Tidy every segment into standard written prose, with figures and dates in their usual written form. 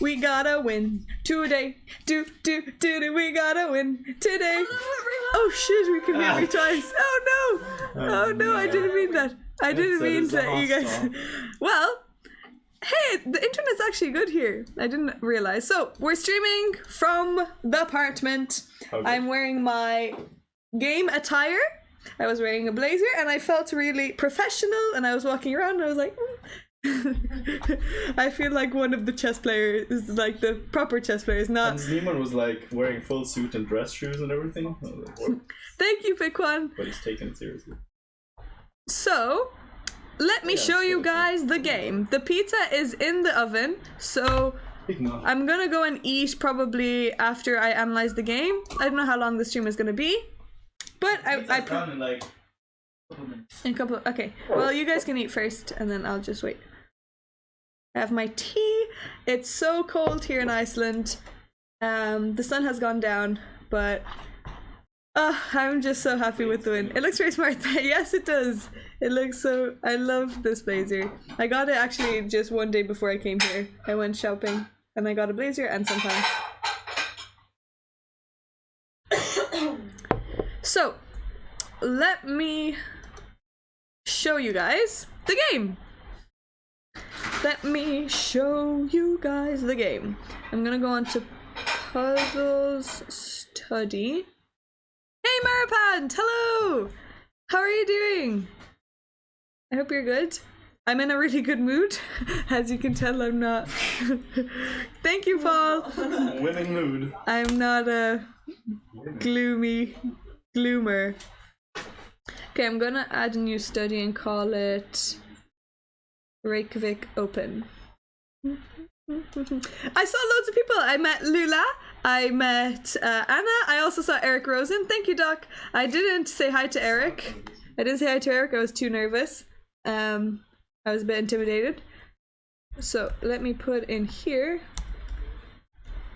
we gotta win today. We gotta win today. Oh shit, we can hear me twice. Oh no! Oh no, I didn't mean that. I didn't mean that, you guys. Well, hey, the internet's actually good here. I didn't realize. So, we're streaming from the apartment. Okay. I'm wearing my game attire. I was wearing a blazer and I felt really professional, and I was walking around and I was like, I feel like one of the chess players, like the proper chess players, not... And Sneeman was like wearing full suit and dress shoes and everything. Thank you, Piquan. But he's taking it seriously. So, let me show you guys the game. The pizza is in the oven, so I'm gonna go and eat probably after I analyze the game. I don't know how long the stream is gonna be, but I in like in a couple. Okay, well, you guys can eat first, and then I'll just wait. I have my tea. It's so cold here in Iceland. The sun has gone down, but I'm just so happy with the win. It looks very smart. Yes, it does. It looks so... I love this blazer. I got it actually just one day before I came here. I went shopping and I got a blazer and some pants. So, let me show you guys the game. Let me show you guys the game. I'm gonna go on to puzzles study. Hey Maripad, hello! How are you doing? I hope you're good. I'm in a really good mood. As you can tell, I'm not. Thank you, Paul. Winning mood. I'm not a gloomer. Okay, I'm gonna add a new study and call it Reykjavik Open. I saw loads of people. I met Lula. I met Anna. I also saw Eric Rosen. Thank you, Doc. I didn't say hi to Eric. I didn't say hi to Eric. I was too nervous. I was a bit intimidated. So let me put in here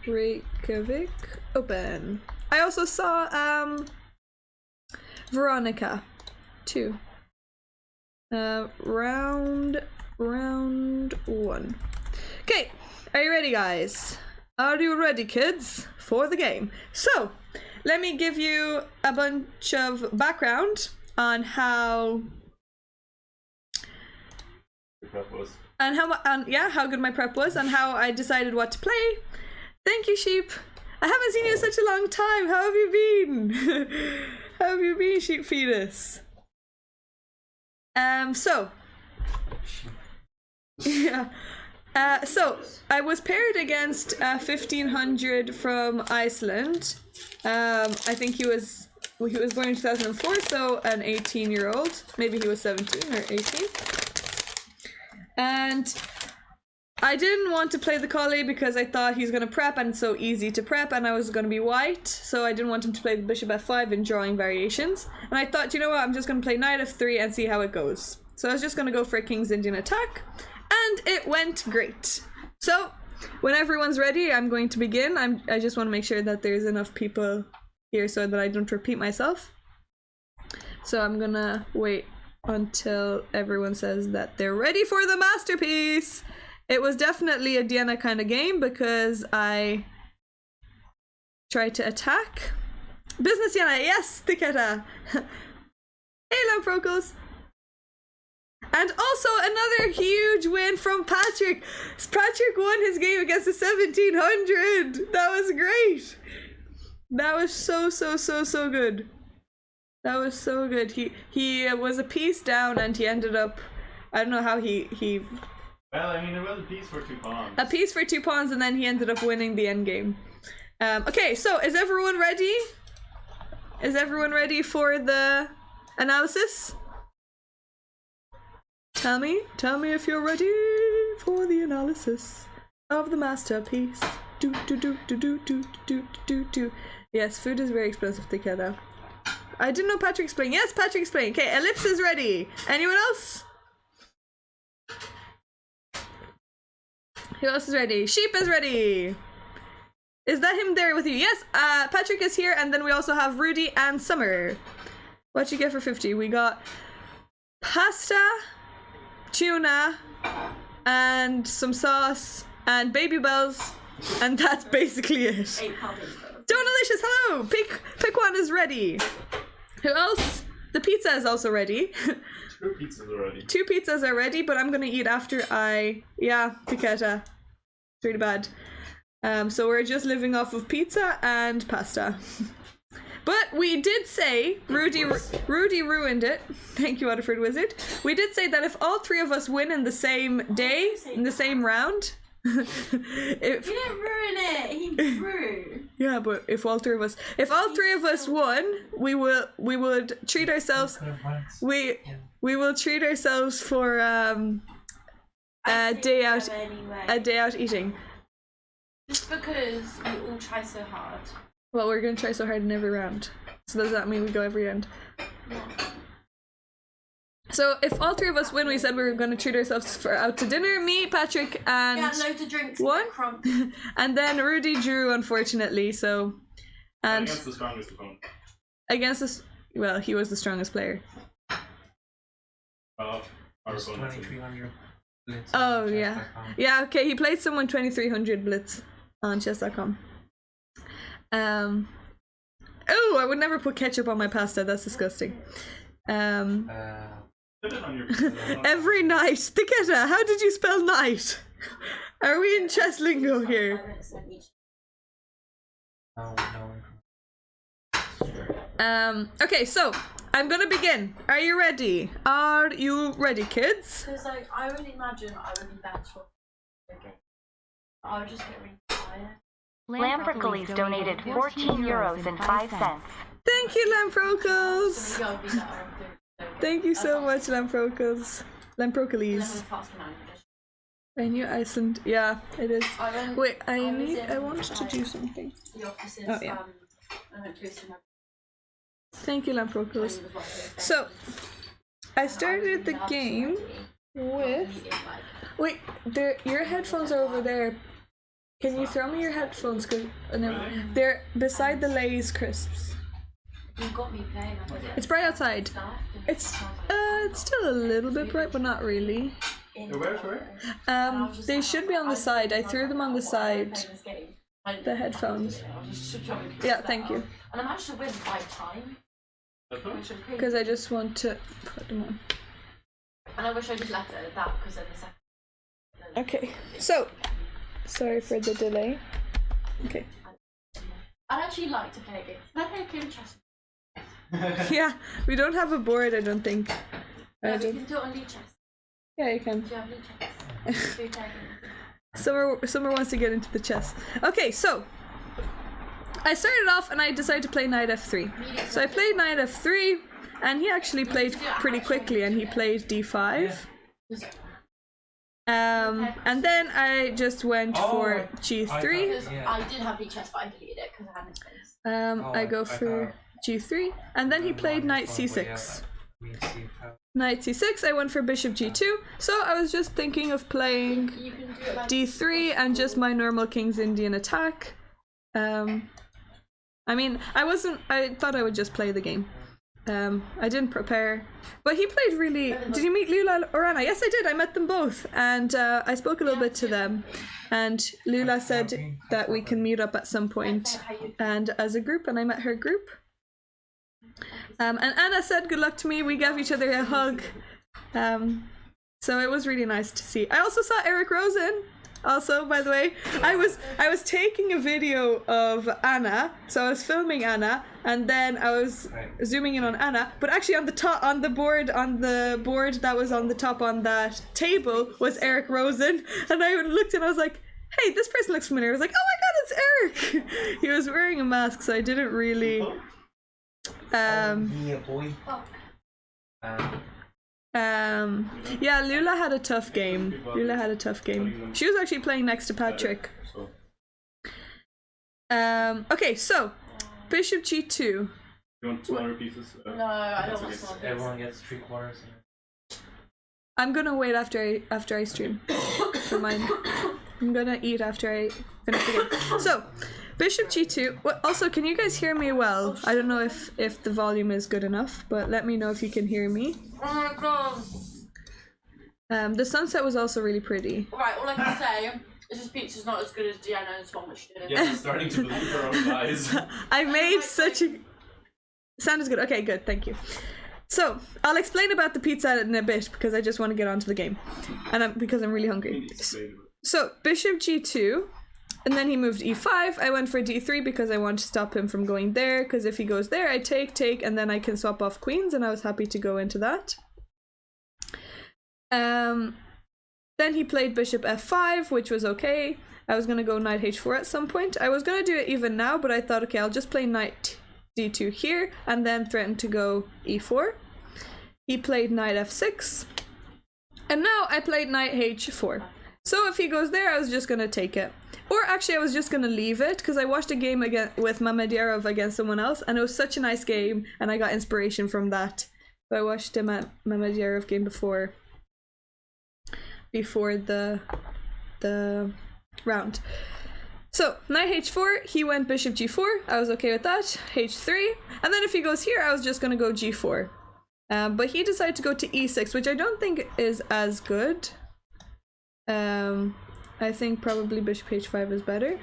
Reykjavik Open. I also saw Veronica too. Round one. Okay, are you ready, guys? Are you ready, kids, for the game? So, let me give you a bunch of background on how The prep was. and how good my prep was, and how I decided what to play. Thank you, Sheep. I haven't seen you in such a long time. How have you been? How have you been, Sheep Fetus? So yeah. So I was paired against 1500 from Iceland. I think he was born in 2004, so an 18-year-old. Maybe he was 17 or 18. And I didn't want to play the collie because I thought he's gonna prep and it's so easy to prep, and I was gonna be white, so I didn't want him to play the bishop f5 in drawing variations. And I thought, you know what, I'm just gonna play knight f3 and see how it goes. So I was just gonna go for a King's Indian attack, and it went great. So when everyone's ready, I'm going to begin. I just want to make sure that there's enough people here so that I don't repeat myself. So I'm gonna wait until everyone says that they're ready for the masterpiece. It was definitely a Diana kind of game because I tried to attack. Business Diana, yes, Tiketa. Hello, Procos. And also another huge win from Patrick. Patrick won his game against the 1700. That was great. That was so good. That was so good. He was a piece down and he ended up, I don't know how he Well, I mean, it was a piece for 2 pawns. A piece for 2 pawns, and then he ended up winning the endgame. Okay, so is everyone ready? Is everyone ready for the analysis? Tell me if you're ready for the analysis of the masterpiece. Do. Yes, food is very expensive to get out. I didn't know Patrick's playing. Yes, Patrick's playing. Okay, Ellipse is ready. Anyone else? Who else is ready? Sheep is ready. Is that him there with you? Yes, Patrick is here, and then we also have Rudy and Summer. What'd you get for 50? We got pasta, tuna, and some sauce, and Baby Bells And that's basically it. £8 info. Donalicious, hello! Pick one is ready. Who else? The pizza is also ready. 2 pizzas already. 2 pizzas are ready, but I'm gonna eat after yeah, Pichetta. It's really bad. So we're just living off of pizza and pasta. But we did say, Rudy ruined it. Thank you, Waterford Wizard. We did say that if all 3 of us win in the same day, in the same round, You didn't ruin it. He drew. yeah, but if all 3 of us won, we would treat ourselves. We will treat ourselves for a day out eating. Just because we all try so hard. Well, we're gonna try so hard in every round. So does that mean we go every round? Yeah. So if all 3 of us win, we said we were gonna treat ourselves out to dinner. Me, Patrick, and Get loads of drinks. one. Crump. And then Rudy drew, unfortunately. So and Against the strongest opponent. against us, well, he was the strongest player. Our opponent. 2300. Oh yeah, yeah. Okay, he played someone 2300 blitz on chess.com. Oh, I would never put ketchup on my pasta. That's disgusting. Put it on your Every night. Tiketa, how did you spell night? Are we in chess lingo here? Okay, so I'm gonna begin. Are you ready? Are you ready, kids? Because like I would imagine I would be better for the game. I would just get really tired. Lamprocles donated €14 and 5 cents. Thank you, Lamprocles. So maybe I'll be better off doing it. Thank you so much, Lamprocles. Lamprocoles. Faster language. I knew Iceland. Yeah, it is. I went- Wait, I was in, want to do something. The offices. Oh, yeah. I went to a Thank you, Lamprocles. So, I started the game with. Wait, your headphones are over there. Can you throw me your headphones? Cause they're beside the Lay's crisps. You got me playing. It's bright outside. It's still a little bit bright, but not really. Where? They should be on the side. I threw them on the side. The headphones. Yeah, thank you. And I'm actually win by time. Because I just want to put them on. And I wish I just left it at that because then the second. Okay, so sorry for the delay. Okay. I'd actually like to play a game. Can I play a game of chess? Yeah, we don't have a board, I don't think. Yeah, we can do it on Lead Chess. Yeah, you can. Do you have Lead Chess? Do you play a game? Summer wants to get into the chess. Okay, so I started off and I decided to play knight f3. So I played knight f3, and he actually played pretty quickly, and he played d5. And then I just went for g3. Because I did have Lead Chess, but I deleted it because I had no space. I go for g3, and then he played knight c6. Knight c6, I went for bishop g2, so I was just thinking of playing You can do it like d3 and just my normal King's Indian attack. I mean, I thought I would just play the game. I didn't prepare, but he played really. Did you meet Lula or Anna? Yes, I did. I met them both, and I spoke a little bit to them. And Lula said that we can meet up at some point, and as a group, and I met her group. And Anna said good luck to me. We gave each other a hug. So it was really nice to see. I also saw Eric Rosen. Also, by the way, I was taking a video of Anna, so I was filming Anna, and then I was zooming in on Anna. But actually, on the board that was on the top on that table was Eric Rosen, and I looked and I was like, "Hey, this person looks familiar." I was like, "Oh my God, it's Eric!" He was wearing a mask, so I didn't really. Yeah, Lula had a tough game. She was actually playing next to Patrick. Okay, so bishop g2. You want 200 pieces? No, I don't want to. Everyone gets 3/4. I'm gonna wait after I stream for mine. I'm gonna eat after I finish the game. So, bishop g2. Also, can you guys hear me well? I don't know if the volume is good enough, but let me know if you can hear me. Oh my God. The sunset was also really pretty. Right, all I can say This pizza's not as good as Deanna's one, which did. Yeah, she's starting to believe her own lies. I made such a... Sound is good. Okay, good. Thank you. So, I'll explain about the pizza in a bit because I just want to get onto the game. And because I'm really hungry. So, bishop g2. And then he moved e5. I went for d3 because I want to stop him from going there. Because if he goes there, I take, and then I can swap off queens. And I was happy to go into that. Then he played bishop f5, which was okay. I was going to go knight h4 at some point. I was going to do it even now, but I thought, okay, I'll just play knight d2 here, and then threaten to go e4. He played knight f6. And now I played knight h4. So if he goes there, I was just going to take it. Or actually, I was just going to leave it, because I watched a game again with Mamedyarov against someone else, and it was such a nice game, and I got inspiration from that. So I watched a Mamedyarov game before the round. So knight h4, he went bishop g4. I was okay with that. h3, and then if he goes here, I was just gonna go g4. But he decided to go to e6, which I don't think is as good. I think probably bishop h5 is better.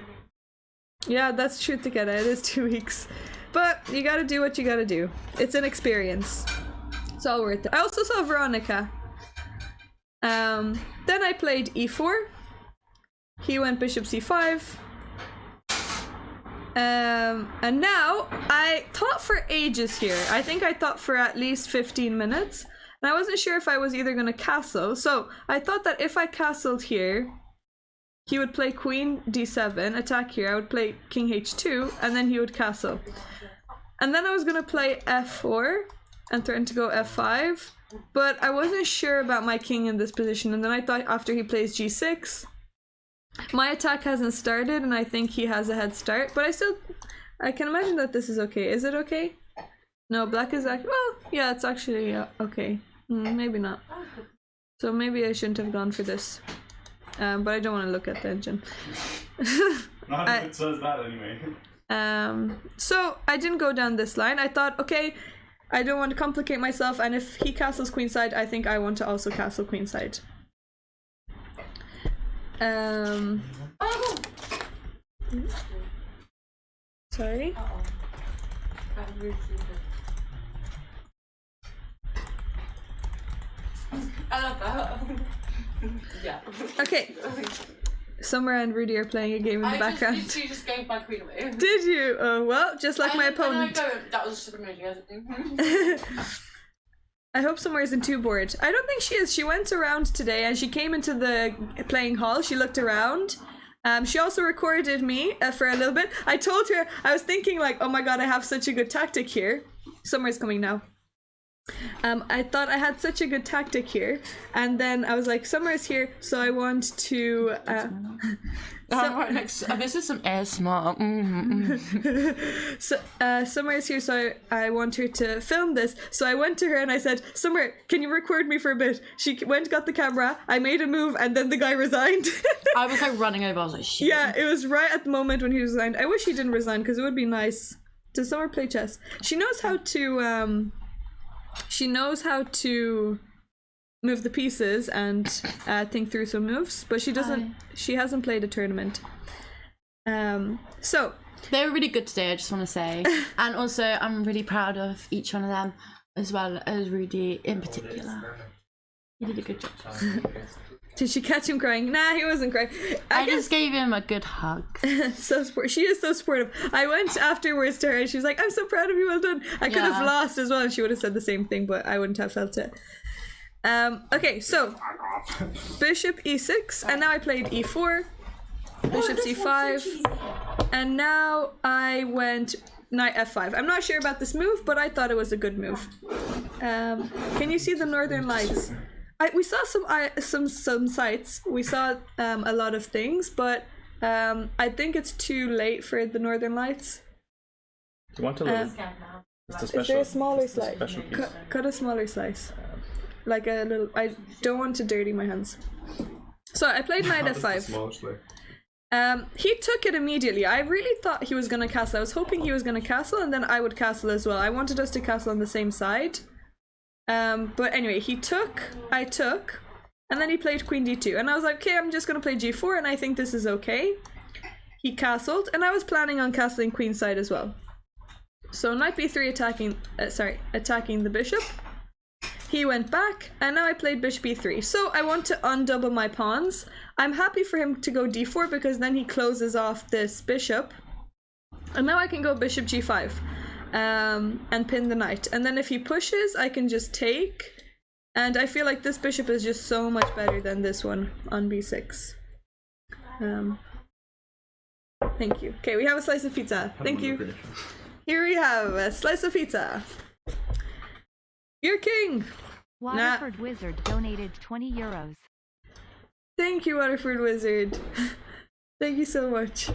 Yeah, that's true, Takeda. It is 2 weeks, but you gotta do what you gotta do. It's an experience. It's all worth it. I also saw Veronica. Then I played e4. He went bishop c5. And now I thought for ages here. I think I thought for at least 15 minutes. And I wasn't sure if I was either going to castle. So I thought that if I castled here, he would play queen d7, attack here. I would play king h2, and then he would castle. And then I was going to play f4 and threaten to go f5. But I wasn't sure about my king in this position. And then I thought after he plays g6, my attack hasn't started, and I think he has a head start. But I can imagine that this is okay. Is it okay? No, black is actually, well, yeah, it's actually okay. Maybe not. So maybe I shouldn't have gone for this. But I don't want to look at the engine. Not if it says that anyway. So I didn't go down this line. I thought, okay, I don't want to complicate myself, and if he castles queenside, I think I want to also castle queenside. Sorry. I love that. Yeah. Okay. Summer and Rudy are playing a game in the background. I just gave my queen away. Did you? Oh well, just like my opponent. That was super amazing. I hope Summer isn't too bored. I don't think she is. She went around today and she came into the playing hall. She looked around. She also recorded me for a little bit. I told her, I was thinking like, oh my god, I have such a good tactic here. Summer's coming now. I thought I had such a good tactic here, and then I was like, Summer's here, so I want to right next. This is some ASMR. So Summer is here, so I want her to film this. So I went to her and I said, Summer, can you record me for a bit? She went, got the camera, I made a move, and then the guy resigned. I was like running over. I was like, shit. Yeah, it was right at the moment when he resigned. I wish he didn't resign because it would be nice. Does Summer play chess? She knows how to move the pieces and think through some moves, but she doesn't. She hasn't played a tournament. So They were really good today, I just want to say. And also, I'm really proud of each one of them, as well as Rudy in particular. He did a good job. Did she catch him crying? Nah, he wasn't crying. I just gave him a good hug. So she is so supportive. I went afterwards to her and she was like, I'm so proud of you, well done. I could have lost as well and she would have said the same thing, but I wouldn't have felt it. Okay, so bishop e6, and now I played e4, bishop c5, and now I went knight f5. I'm not sure about this move, but I thought it was a good move. Can you see the northern lights? We saw some sites. We saw a lot of things, but I think it's too late for the northern lights. Do you want to look? Is there a smaller slice? Cut a smaller slice. Like a little. I don't want to dirty my hands. So I played knight f5. He took it immediately. I really thought he was gonna castle. I was hoping he was gonna castle, and then I would castle as well. I wanted us to castle on the same side. But anyway, he took. I took. And then he played queen d2, and I was like, okay, I'm just gonna play g4, and I think this is okay. He castled, and I was planning on castling queenside as well. So knight b3 attacking the bishop. He went back, and now I played bishop e3. So I want to undouble my pawns. I'm happy for him to go d4 because then he closes off this bishop. And now I can go bishop g5 and pin the knight. And then if he pushes, I can just take. And I feel like this bishop is just so much better than this one on b6. Thank you. Okay, we have a slice of pizza. Thank you. Here we have a slice of pizza. You're king! Waterford Wizard donated 20 euros. Thank you, Waterford Wizard. Thank you so much.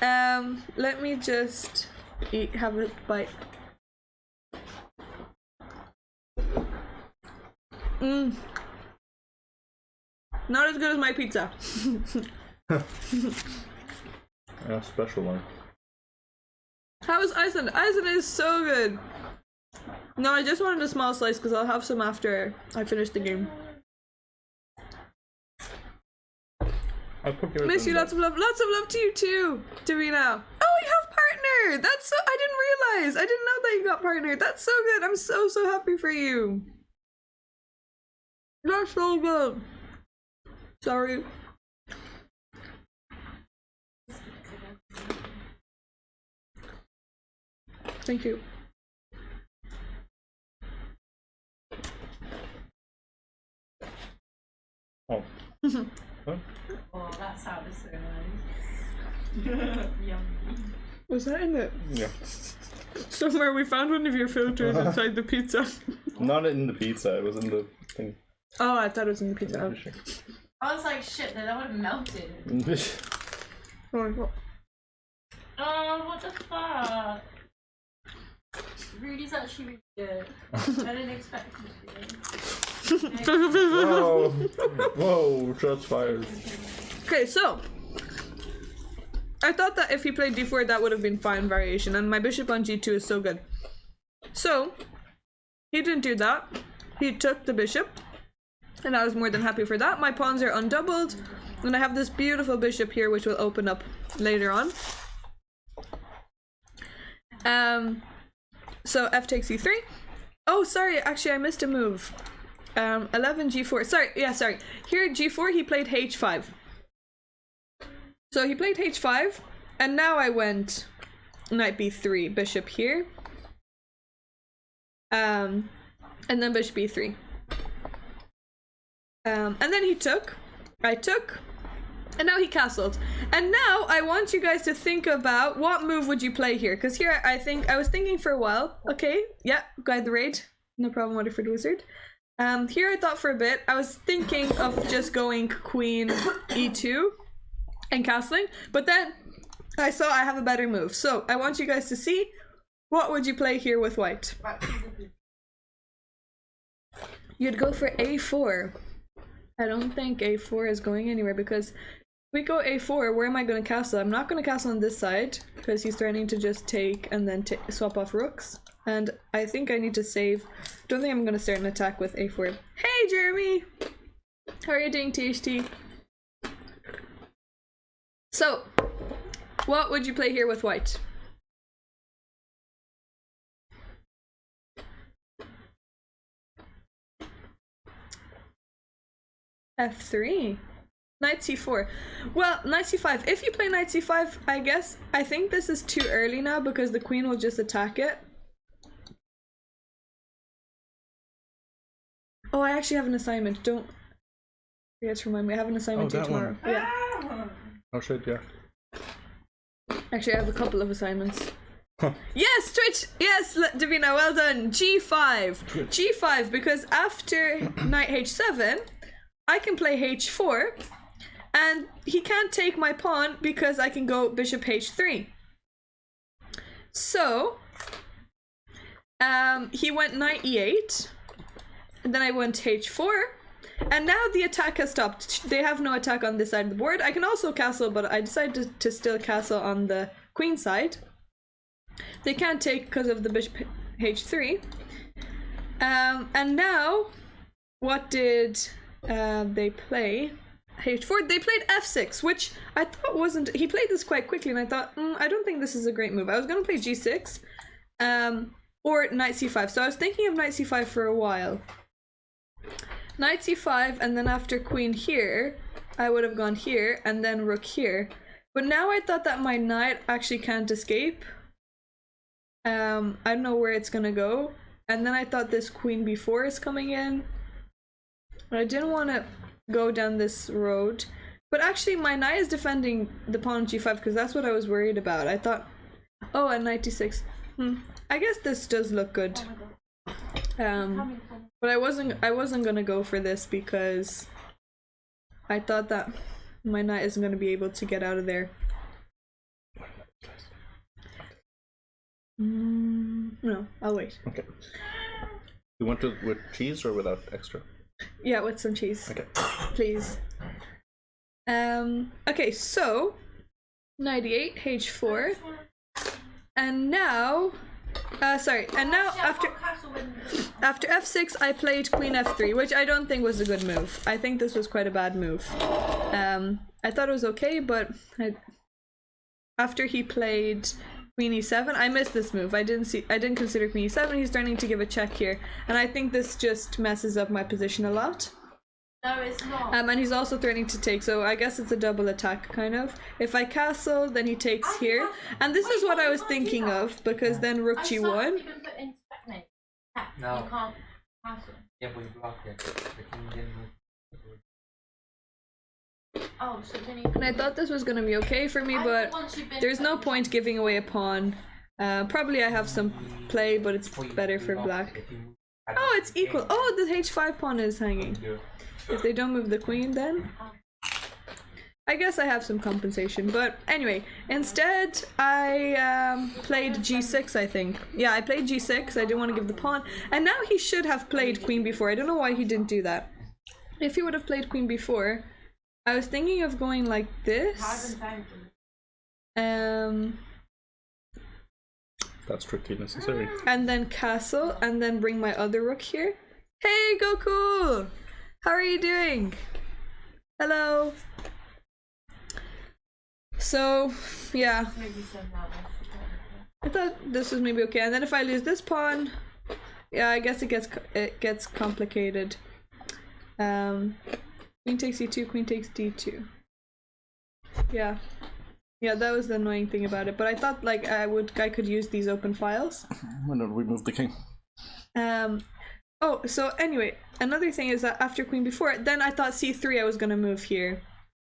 Let me just have a bite. Not as good as my pizza. Yeah, special one. How is Iceland? Iceland is so good. No, I just wanted a small slice because I'll have some after I finish the game. Miss you, lots of love to you too, Davina. Oh, you have partner. That's so. I didn't realize. I didn't know that you got partner. That's so good. I'm so happy for you. That's so good. Sorry. Thank you. Oh. Huh? Oh, that sounded so nice. Yummy. Was that in it? Yeah. Somewhere we found one of your filters inside the pizza. Not in the pizza, it was in the thing. Oh, I thought it was in the pizza. I was like, shit, that would have melted. Oh my god. Oh, what the fuck? Rudy's actually really good. I didn't expect him to be good. Whoa. Whoa, shots fired. Okay, so I thought that if he played d4 that would have been fine variation, and my bishop on g2 is so good. So he didn't do that. He took the bishop, and I was more than happy for that. My pawns are undoubled, and I have this beautiful bishop here which will open up later on. So f takes e3. Oh, sorry, actually I missed a move. 11 g4. Sorry. Here at g4 he played h5. So he played h5, and now I went knight b3, bishop here. And then bishop e3. And then he took. I took. And now he castled. And now I want you guys to think about what move would you play here. Because here I was thinking for a while. Okay, yeah, guide the raid. No problem, Waterford Wizard. Here I thought for a bit. I was thinking of just going queen e2 and castling. But then I saw I have a better move. So I want you guys to see, what would you play here with white? You'd go for a4. I don't think a4 is going anywhere because we go a4, where am I going to castle? I'm not going to castle on this side because he's threatening to just take and then swap off rooks. And I think I need to save. Don't think I'm going to start an attack with a4. Hey, Jeremy! How are you doing, THT? So, what would you play here with white? f3. Knight c4. Well, knight c5. If you play knight c5, I think this is too early now because the queen will just attack it. Oh, I actually have an assignment. Don't forget to remind me. I have an assignment due tomorrow. One. Yeah. Oh shit, yeah. Actually, I have a couple of assignments. Yes, Twitch! Yes, Davina, well done. G5. G5, because after knight h7, I can play h4, and he can't take my pawn because I can go bishop h3. So, he went knight e8, and then I went h4, and now the attack has stopped. They have no attack on this side of the board. I can also castle, but I decided to still castle on the queen side. They can't take because of the bishop h3. And now what did they play? H4. They played F6, which I thought wasn't. He played this quite quickly, and I thought, I don't think this is a great move. I was gonna play G6, or Knight C5. So I was thinking of Knight C5 for a while. Knight C5, and then after Queen here, I would have gone here, and then Rook here. But now I thought that my Knight actually can't escape. I don't know where it's gonna go. And then I thought this Queen B4 is coming in. But I didn't want to go down this road. But actually my Knight is defending the pawn on G5 because that's what I was worried about. I thought, oh, and Knight D6. I guess this does look good. But I wasn't gonna go for this because I thought that my Knight isn't gonna be able to get out of there. No, I'll wait. Okay. You want it with cheese or without extra? Yeah, with some cheese. Okay. Please. Okay, so 98 H4. And now and now after F6 I played Queen F3, which I don't think was a good move. I think this was quite a bad move. I thought it was okay, but after he played Queen E7, I missed this move. I didn't consider Queen E7. He's starting to give a check here, and I think this just messes up my position a lot. No, it's not. And he's also threatening to take, so I guess it's a double attack kind of. If I castle, then he takes here, and this is what I was thinking of, because then Rook G1. No. You can't castle. Yeah, but you blocked it. The king didn't move. Oh, so then you And I thought this was gonna be okay for me, but there's no point giving away a pawn. Probably I have some play, but it's better for black. Oh, it's equal. Oh, the H5 pawn is hanging. If they don't move the queen, then I guess I have some compensation. But anyway, instead I played G6, I think. Yeah, I played G6. I didn't want to give the pawn, and now he should have played Queen B4. I don't know why he didn't do that. If he would have played Queen B4, I was thinking of going like this. That's strictly necessary. And then castle, and then bring my other rook here. Hey, Goku! How are you doing? Hello. So, yeah. I thought this was maybe okay. And then if I lose this pawn, yeah, I guess it gets complicated. Queen takes e2, queen takes d2. Yeah. Yeah, that was the annoying thing about it. But I thought like I could use these open files. Why don't we move the king? Oh, so anyway, another thing is that after queen b4, then I thought c3 I was gonna move here.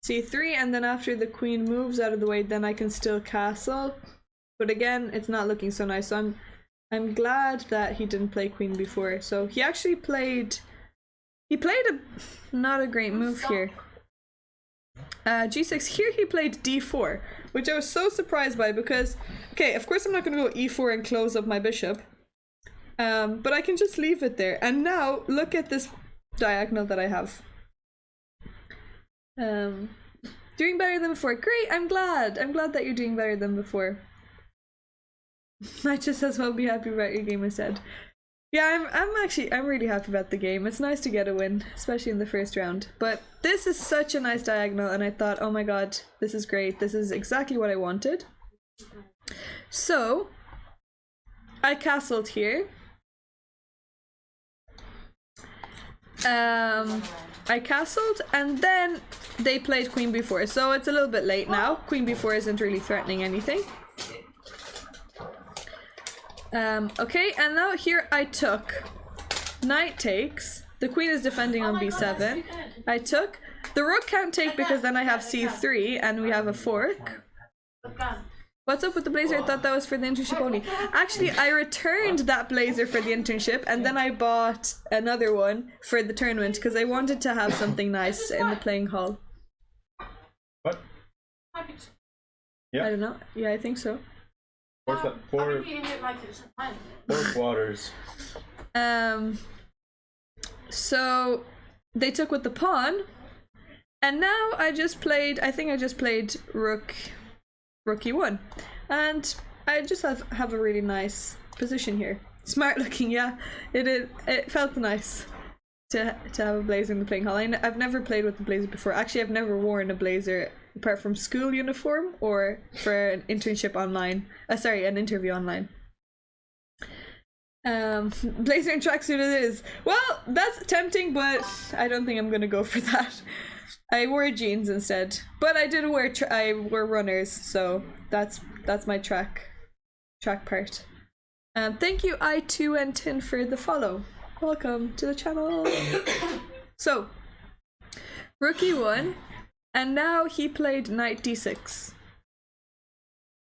c3, and then after the queen moves out of the way, then I can still castle. But again, it's not looking so nice. So I'm glad that he didn't play queen b4. So he actually played not a great move here. G6. Here he played d4, which I was so surprised by because, okay, of course I'm not going to go e4 and close up my bishop, but I can just leave it there. And now look at this diagonal that I have. Doing better than before. Great, I'm glad that you're doing better than before. I just as well be happy about your game instead. Yeah, I'm really happy about the game. It's nice to get a win, especially in the first round. But this is such a nice diagonal, and I thought, oh my god, this is great. This is exactly what I wanted. So I castled here. I castled, and then they played queen b4. So it's a little bit late now. Queen b4 isn't really threatening anything. Okay, and now here I took knight takes. The queen is defending on b7. I took. The rook can't take because then I have c3 and we have a fork. What's up with the blazer? I thought that was for the internship only. Actually, I returned that blazer for the internship and then I bought another one for the tournament because I wanted to have something nice in the playing hall. What? Yeah. I don't know. Yeah, I think so. Four quarters. So they took with the pawn, and now I think I just played rook e1, and I just have a really nice position here. Smart looking, yeah. It felt nice. to have a blazer in the playing hall. I've never played with a blazer before. Actually, I've never worn a blazer apart from school uniform or for an internship online. Sorry, an interview online. Blazer and tracksuit it is. Well, that's tempting, but I don't think I'm gonna go for that. I wore jeans instead, but I did wear I wore runners, so that's my track part. Thank you I2 and Tin for the follow. Welcome to the channel. So, Rookie won, and now he played Knight D6.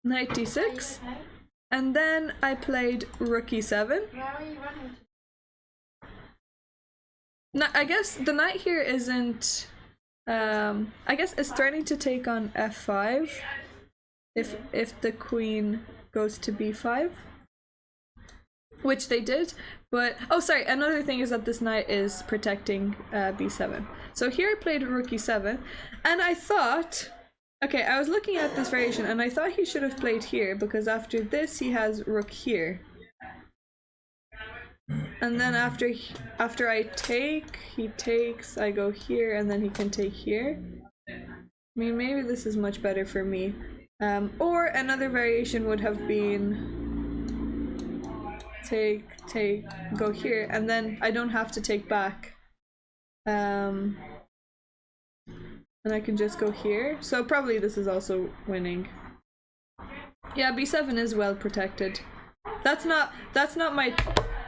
Knight D6, and then I played Rook E7. Where are you running to? No, I guess the knight here isn't. I guess it's starting to take on F5. If the queen goes to B5, which they did, but oh, sorry. Another thing is that this knight is protecting B7. So here I played Rook E7, and I thought. Okay, I was looking at this variation and I thought he should have played here because after this he has rook here. And then after I take, he takes, I go here and then he can take here. I mean, maybe this is much better for me. Or another variation would have been take, go here and then I don't have to take back. And I can just go here. So probably this is also winning. Yeah, B7 is well protected. That's not my,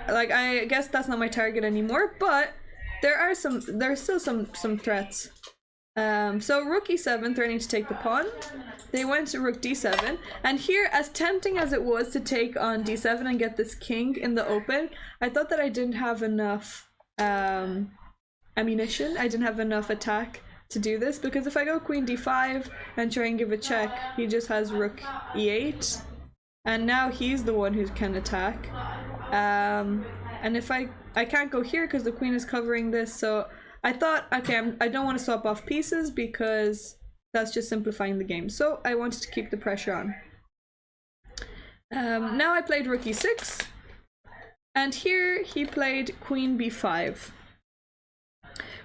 like, I guess that's not my target anymore, but there's still some threats. So Rook E7 threatening to take the pawn. They went to Rook D7, and here, as tempting as it was to take on D7 and get this king in the open, I thought that I didn't have enough ammunition. I didn't have enough attack to do this, because if I go Queen D5 and try and give a check, he just has Rook E8, and now he's the one who can attack. And if I can't go here because the queen is covering this, so I thought, okay, I don't want to swap off pieces because that's just simplifying the game. So I wanted to keep the pressure on. Now I played Rook E6, and here he played Queen B5.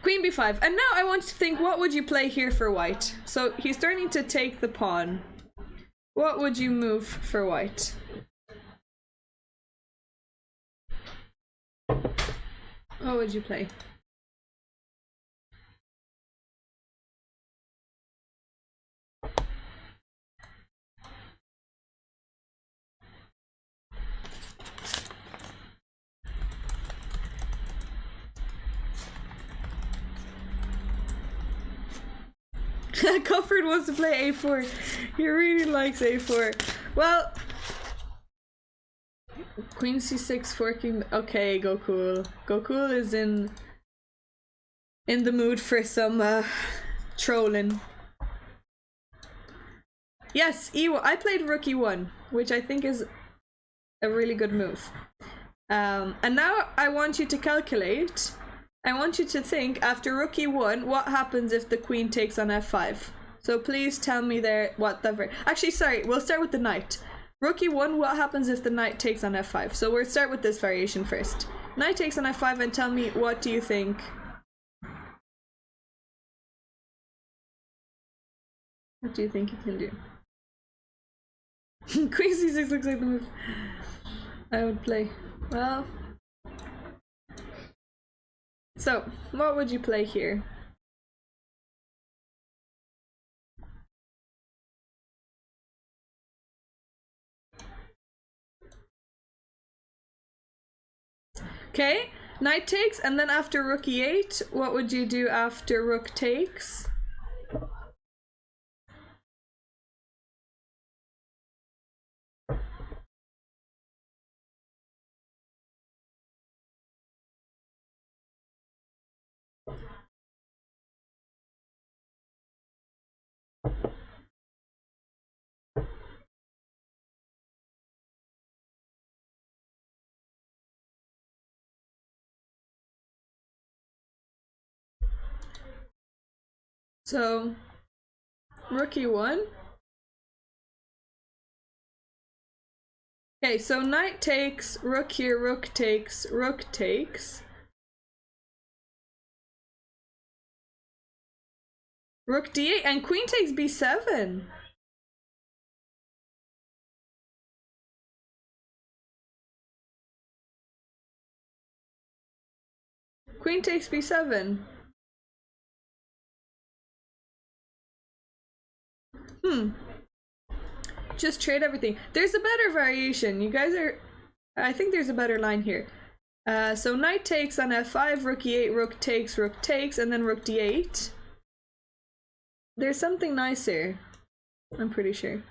Queen B5, and now I want to think, what would you play here for white? So he's starting to take the pawn. What would you move for white? What would you play? Cufford wants to play A4. He really likes A4. Well, Queen C6 forking. Okay, Gokul. Gokul is in the mood for some trolling. Yes, E1. I played Rook E1, which I think is a really good move. And now I want you to calculate. I want you to think, after Rook E1, what happens if the queen takes on F5? So please tell me there what the... Actually, sorry, we'll start with the knight. Rook E1, what happens if the knight takes on F5? So we'll start with this variation first. Knight takes on F5, and tell me, what do you think? What do you think you can do? Queen C6 looks like the move I would play. Well... So, what would you play here? Okay, knight takes, and then after Rook E8, what would you do after Rook takes? So, Rook E1. Okay, so knight takes, rook here, rook takes, rook takes. Rook d8 and queen takes b7. Queen takes b7. Just trade everything. There's a better variation. You guys are... I think there's a better line here. So knight takes on f5, rook e8, rook takes, and then rook d8. There's something nicer. I'm pretty sure.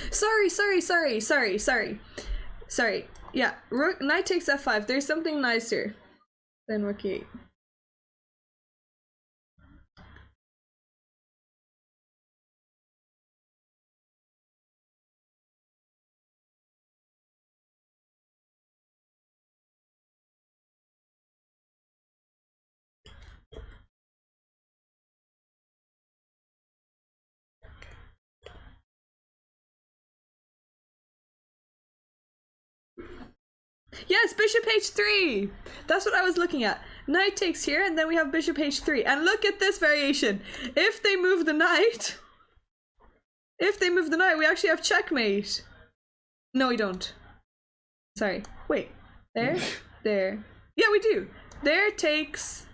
Sorry. Yeah, rook knight takes f5. There's something nicer than rook e8. Yes, bishop h3. That's what I was looking at. Knight takes here, and then we have bishop h3. And look at this variation. If they move the knight, we actually have checkmate. No, we don't. Sorry. Wait. There. Yeah, we do. There takes...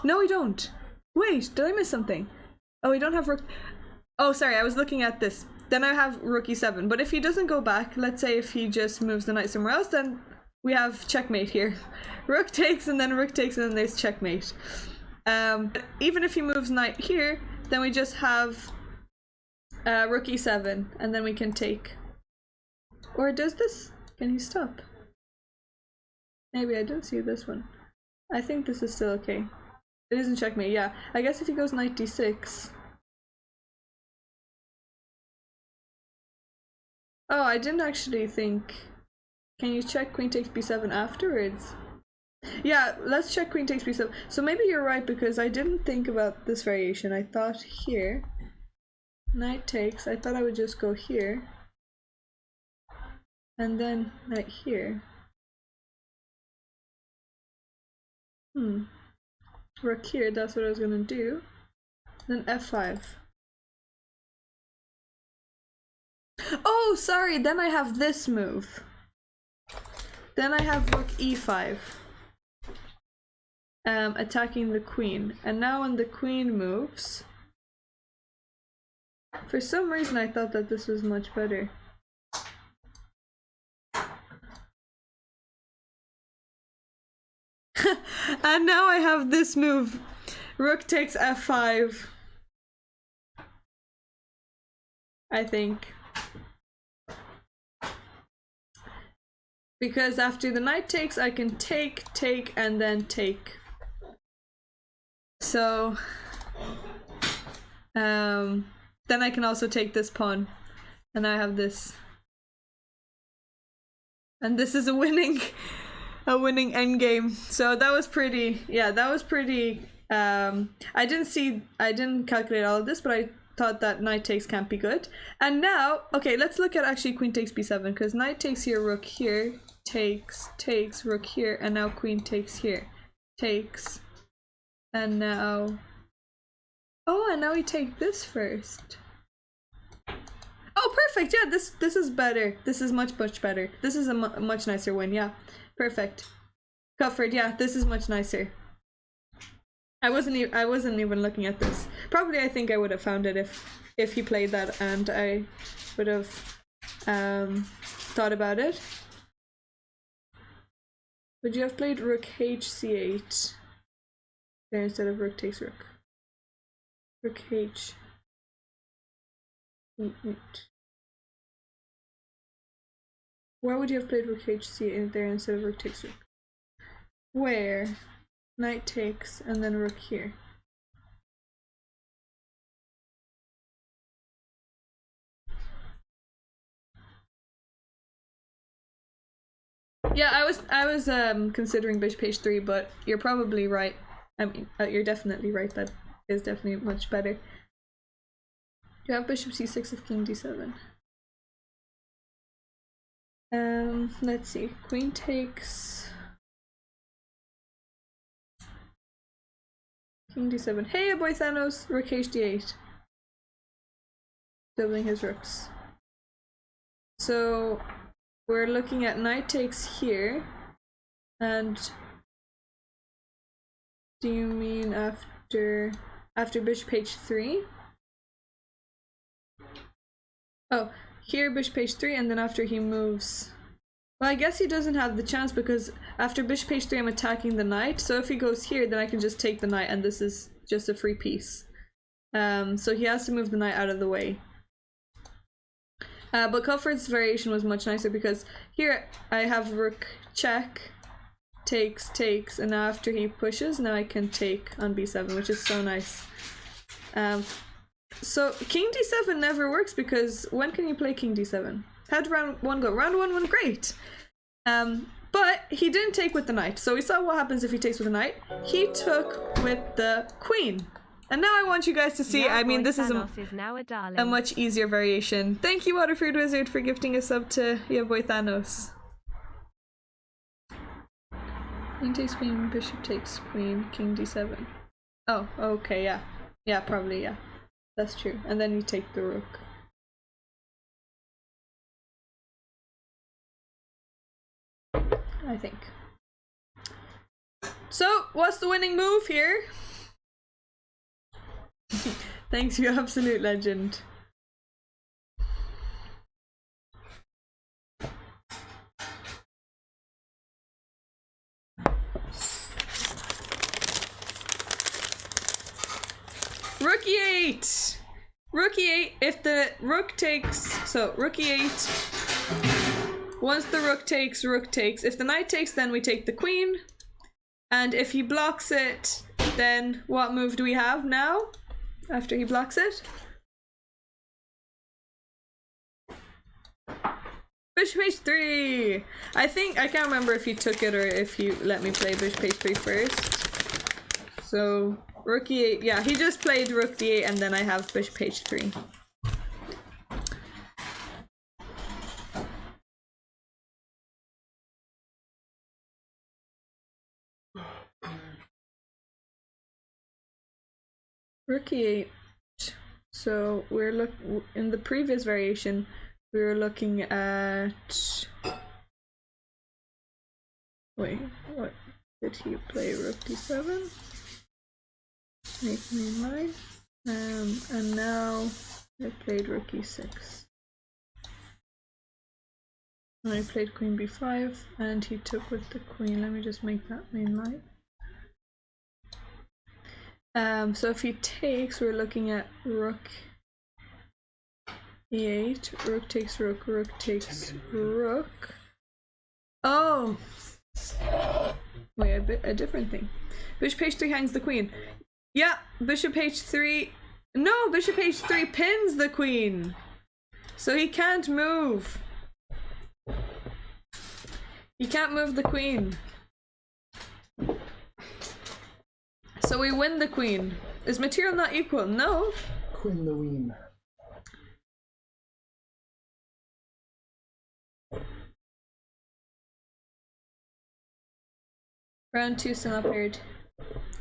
No, we don't. Wait, did I miss something? Oh, we don't have rook... Oh, sorry, I was looking at this. Then I have rook e7. But if he doesn't go back, let's say if he just moves the knight somewhere else, then we have checkmate here. Rook takes, and then there's checkmate. Even if he moves knight here, then we just have rook e7, and then we can take. Or does this? Can he stop? Maybe I didn't see this one. I think this is still okay. It isn't checkmate, yeah. I guess if he goes knight d6. Oh, I didn't actually think. Can you check queen takes b7 afterwards? Yeah, let's check queen takes b7. So maybe you're right, because I didn't think about this variation. I thought here, knight takes, I thought I would just go here. And then knight here. Rook here, that's what I was gonna do. Then f5. Oh, sorry, then I have this move. Then I have rook e5. Attacking the queen. And now when the queen moves... For some reason I thought that this was much better. And now I have this move. Rook takes f5. I think. Because after the knight takes, I can take, and then take. So, then I can also take this pawn. And I have this. And this is a winning endgame. So that was pretty, yeah, that was pretty, I didn't calculate all of this, but I thought that knight takes can't be good. And now, okay, let's look at actually queen takes b7, because knight takes here, rook here, takes, rook here, and now queen takes here, takes, and now, oh, and now we take this first. Oh, perfect, yeah, this is better. This is much better. This is a much nicer win, yeah. Perfect. Cufford, yeah, this is much nicer. I wasn't even looking at this. Probably I think I would have found it if he played that and I would have thought about it. Would you have played rook hc8 there instead of rook takes rook? Rook h. Where would you have played rook hc there instead of rook takes rook? Where knight takes and then rook here. Yeah, I was considering bishop h3, but you're probably right. I mean, you're definitely right. That is definitely much better. You have bishop c6 of king d7. Let's see. Queen takes. King d7. Hey, boy Thanos. Rook h8. Doubling his rooks. So we're looking at knight takes here, and do you mean after bishop h3? Oh, here bishop h3, and then after he moves. Well, I guess he doesn't have the chance because after bishop h3 I'm attacking the knight, so if he goes here then I can just take the knight and this is just a free piece. So he has to move the knight out of the way. But Cuthbert's variation was much nicer because here I have rook check, takes, and after he pushes, now I can take on b7, which is so nice. So king d7 never works because when can you play king d7? How did round 1 go? Round 1 went great. But he didn't take with the knight, so we saw what happens if he takes with the knight. He took with the queen. And now I want you guys to see, I mean, this is a much easier variation. Thank you, Waterford Wizard, for gifting a sub to your boy Thanos. Queen takes queen, bishop takes queen, king d7. Oh, okay, yeah. Yeah, probably, yeah. That's true. And then you take the rook. I think. So, what's the winning move here? Thanks, you absolute legend. Rook e8! Rook e8, if the rook takes, so rook e8, once the rook takes, if the knight takes, then we take the queen, and if he blocks it, then what move do we have now, after he blocks it? Bishop h3! I think, I can't remember if he took it or if he let me play bishop h3 first. So, rook e8, yeah, he just played rook d8 and then I have bishop h3. Rook e8. So we're in the previous variation we were looking at, wait, what did he play? Rook d7? Make me mine. And now I played rook e6. And I played queen b5 and he took with the queen. Let me just make that main line. So if he takes, we're looking at rook e8, rook takes rook, rook takes rook. Oh! Wait, a different thing. Bishop h3 hangs the queen. Yeah, bishop h3. No, bishop h3 pins the queen. So he can't move. He can't move the queen. So we win the queen. Is material not equal? No. Queen the ween. Round 2 still not paired.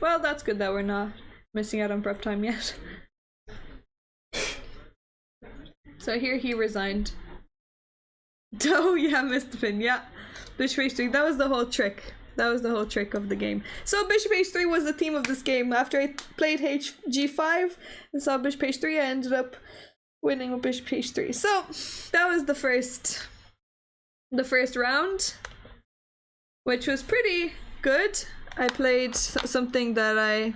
Well, that's good that we're not missing out on prep time yet. So here he resigned. Oh yeah, missed the pin, yeah. Bishop h3, that was the whole trick. That was the whole trick of the game. So bishop h3 was the theme of this game. After I played g5 and saw bishop h3, I ended up winning with bishop h3. So that was the first round, which was pretty good. I played something that I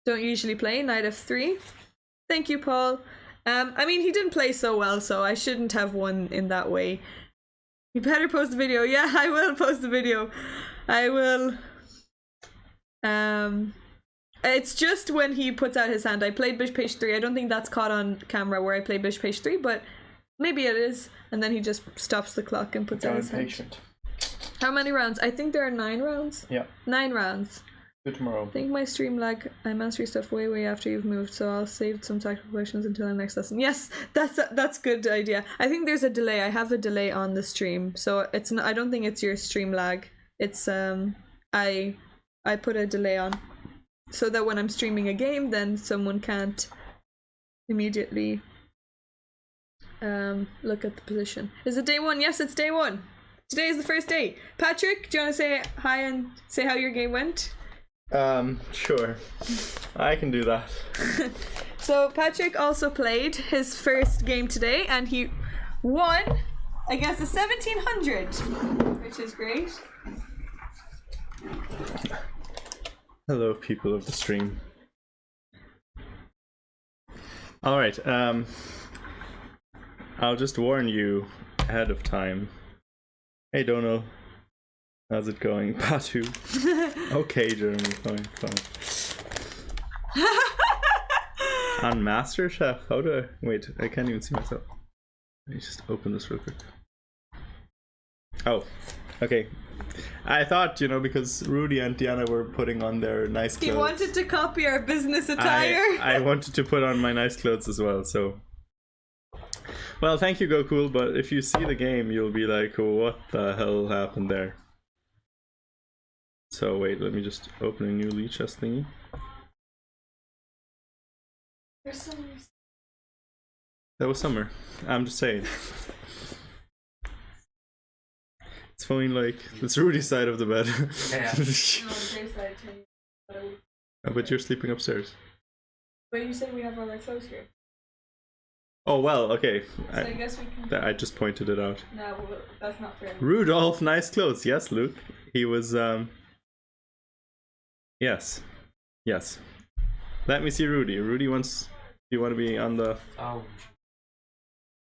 don't usually play, knight f3. Thank you, Paul. I mean, he didn't play so well, so I shouldn't have won in that way. You better post the video. Yeah, I will post the video. I will. It's just when he puts out his hand. I played bishop h3. I don't think that's caught on camera where I play bishop h3, but maybe it is. And then he just stops the clock and puts out his hand. Patient. How many rounds? I think there are 9 rounds. Yeah. 9 rounds. Do it tomorrow. I think my stream lag, I mastery stuff way after you've moved, so I'll save some tactical questions until our next lesson. Yes, that's good idea. I think there's a delay. I have a delay on the stream, so it's not, I don't think it's your stream lag. It's I put a delay on so that when I'm streaming a game, then someone can't immediately look at the position. Is it day 1? Yes, it's day 1. Today is the first day. Patrick, do you want to say hi and say how your game went? Sure. I can do that. So Patrick also played his first game today and he won against a 1700, which is great. Hello, people of the stream. Alright, I'll just warn you ahead of time. Hey, Dono. How's it going? Patu. Okay, Jeremy, fine. On MasterChef, how do I... Wait, I can't even see myself. Let me just open this real quick. Oh, okay. I thought, you know, because Rudy and Diana were putting on their nice clothes. He wanted to copy our business attire. I wanted to put on my nice clothes as well, so... Well, thank you, GoCool, but if you see the game, you'll be like, oh, what the hell happened there? So wait, let me just open a new Lee chest thingy. There's some... That was summer. I'm just saying. It's fine, like, it's Rudy's side of the bed. Yeah. No, their side too. But you're sleeping upstairs. But you said we have all our clothes here. Oh, well, okay. So I guess we can... I just pointed it out. No, well, that's not fair. Rudolph, nice clothes. Yes, Luke. He was, Yes. Let me see Rudy. Rudy wants... You want to be on the... Oh.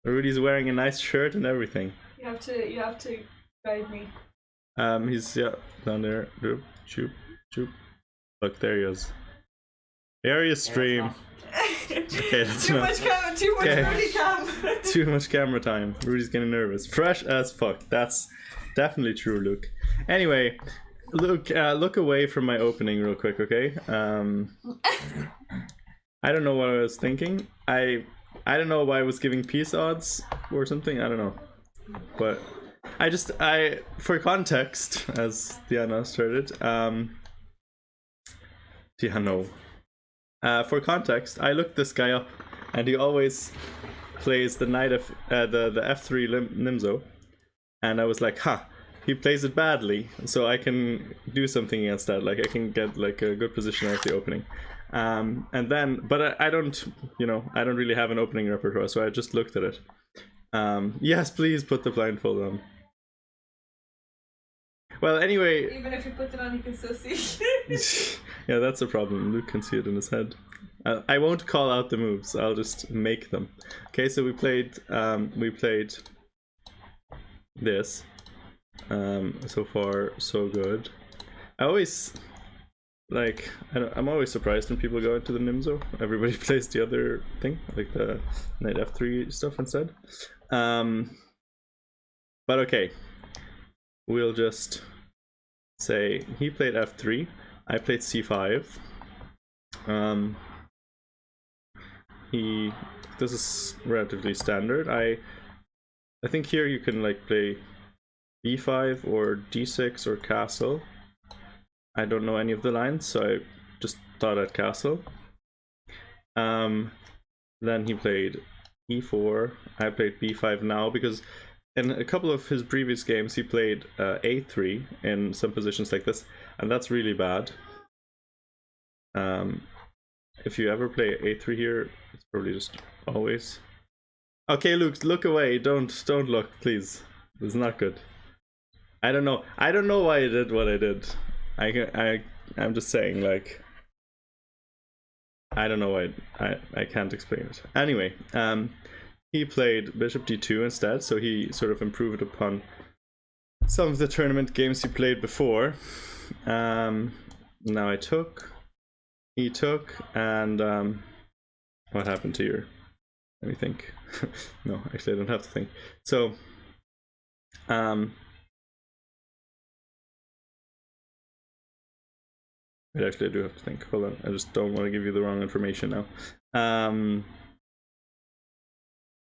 Rudy's wearing a nice shirt and everything. You have to guide me. He's, yeah, down there. Doop, choop, choop. Look, there he is. There he is, stream. Okay, that's too enough. Too much Okay. Rudy cam. Too much camera time. Rudy's getting nervous. Fresh as fuck. That's definitely true, Luke. Anyway, Luke, look away from my opening real quick, okay? I don't know what I was thinking. I don't know why I was giving peace odds or something. I don't know. But for context, as Diana started, for context, I looked this guy up, and he always plays the knight of the F3 Nimzo, and I was like, he plays it badly, so I can do something against that. Like I can get like a good position at the opening, and then, but I don't, I don't really have an opening repertoire, so I just looked at it. Yes, please put the blindfold on. Well, anyway. Even if you put it on, you can still see. Yeah, that's a problem. Luke can see it in his head. I won't call out the moves. I'll just make them. Okay, so we played this. So far, so good. I always I'm always surprised when people go into the Nimzo. Everybody plays the other thing, like the knight F3 stuff instead. But okay. We'll just say he played F3, I played C5. This is relatively standard. I think here you can like play B5 or D6 or castle. I don't know any of the lines, so I just thought I'd castle. Then he played E4. I played B5 now because in a couple of his previous games, he played A3 in some positions like this, and that's really bad. If you ever play A3 here, it's probably just always. Okay, Luke, look away. Don't look, please. It's not good. I don't know why I did what I did. I'm just saying, like, I don't know why. I can't explain it. Anyway, he played bishop d2 instead, so he sort of improved upon some of the tournament games he played before. Now I took, he took, and what happened to your... Let me think. No, actually I don't have to think. So, I Wait, actually, I do have to think. Hold on, I just don't want to give you the wrong information now.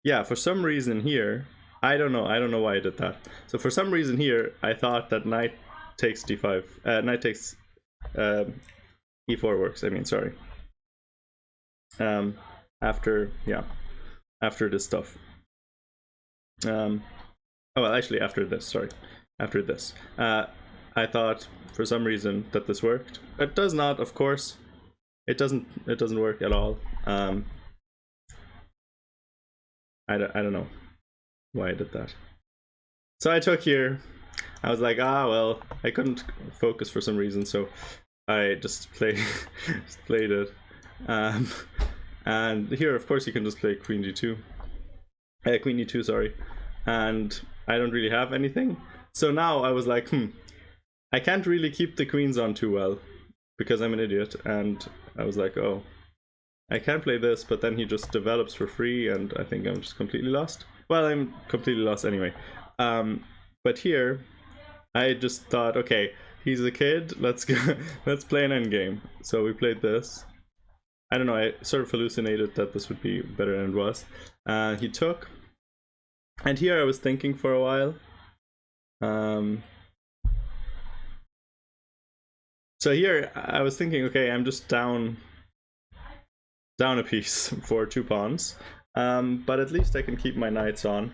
Yeah, for some reason here, I don't know why I did that. So for some reason here, I thought that knight takes d5, knight takes e4 works. I mean, sorry. After this stuff. Oh well, actually after this. Sorry, after this. I thought for some reason that this worked. It does not, of course. It doesn't work at all. I don't know why I did that. So I took here. I was like, well, I couldn't focus for some reason, so I just played it. And here, of course, you can just play queen g2. Queen e2, sorry. And I don't really have anything. So now I was like, I can't really keep the queens on too well because I'm an idiot. And I was like, oh, I can play this, but then he just develops for free, and I think I'm just completely lost. Well, I'm completely lost anyway. But here, I just thought, okay, he's a kid. Let's go. Let's play an endgame. So we played this. I don't know. I sort of hallucinated that this would be better than it was. He took, and here I was thinking for a while. So here I was thinking, okay, I'm just down a piece for 2 pawns, but at least I can keep my knights on.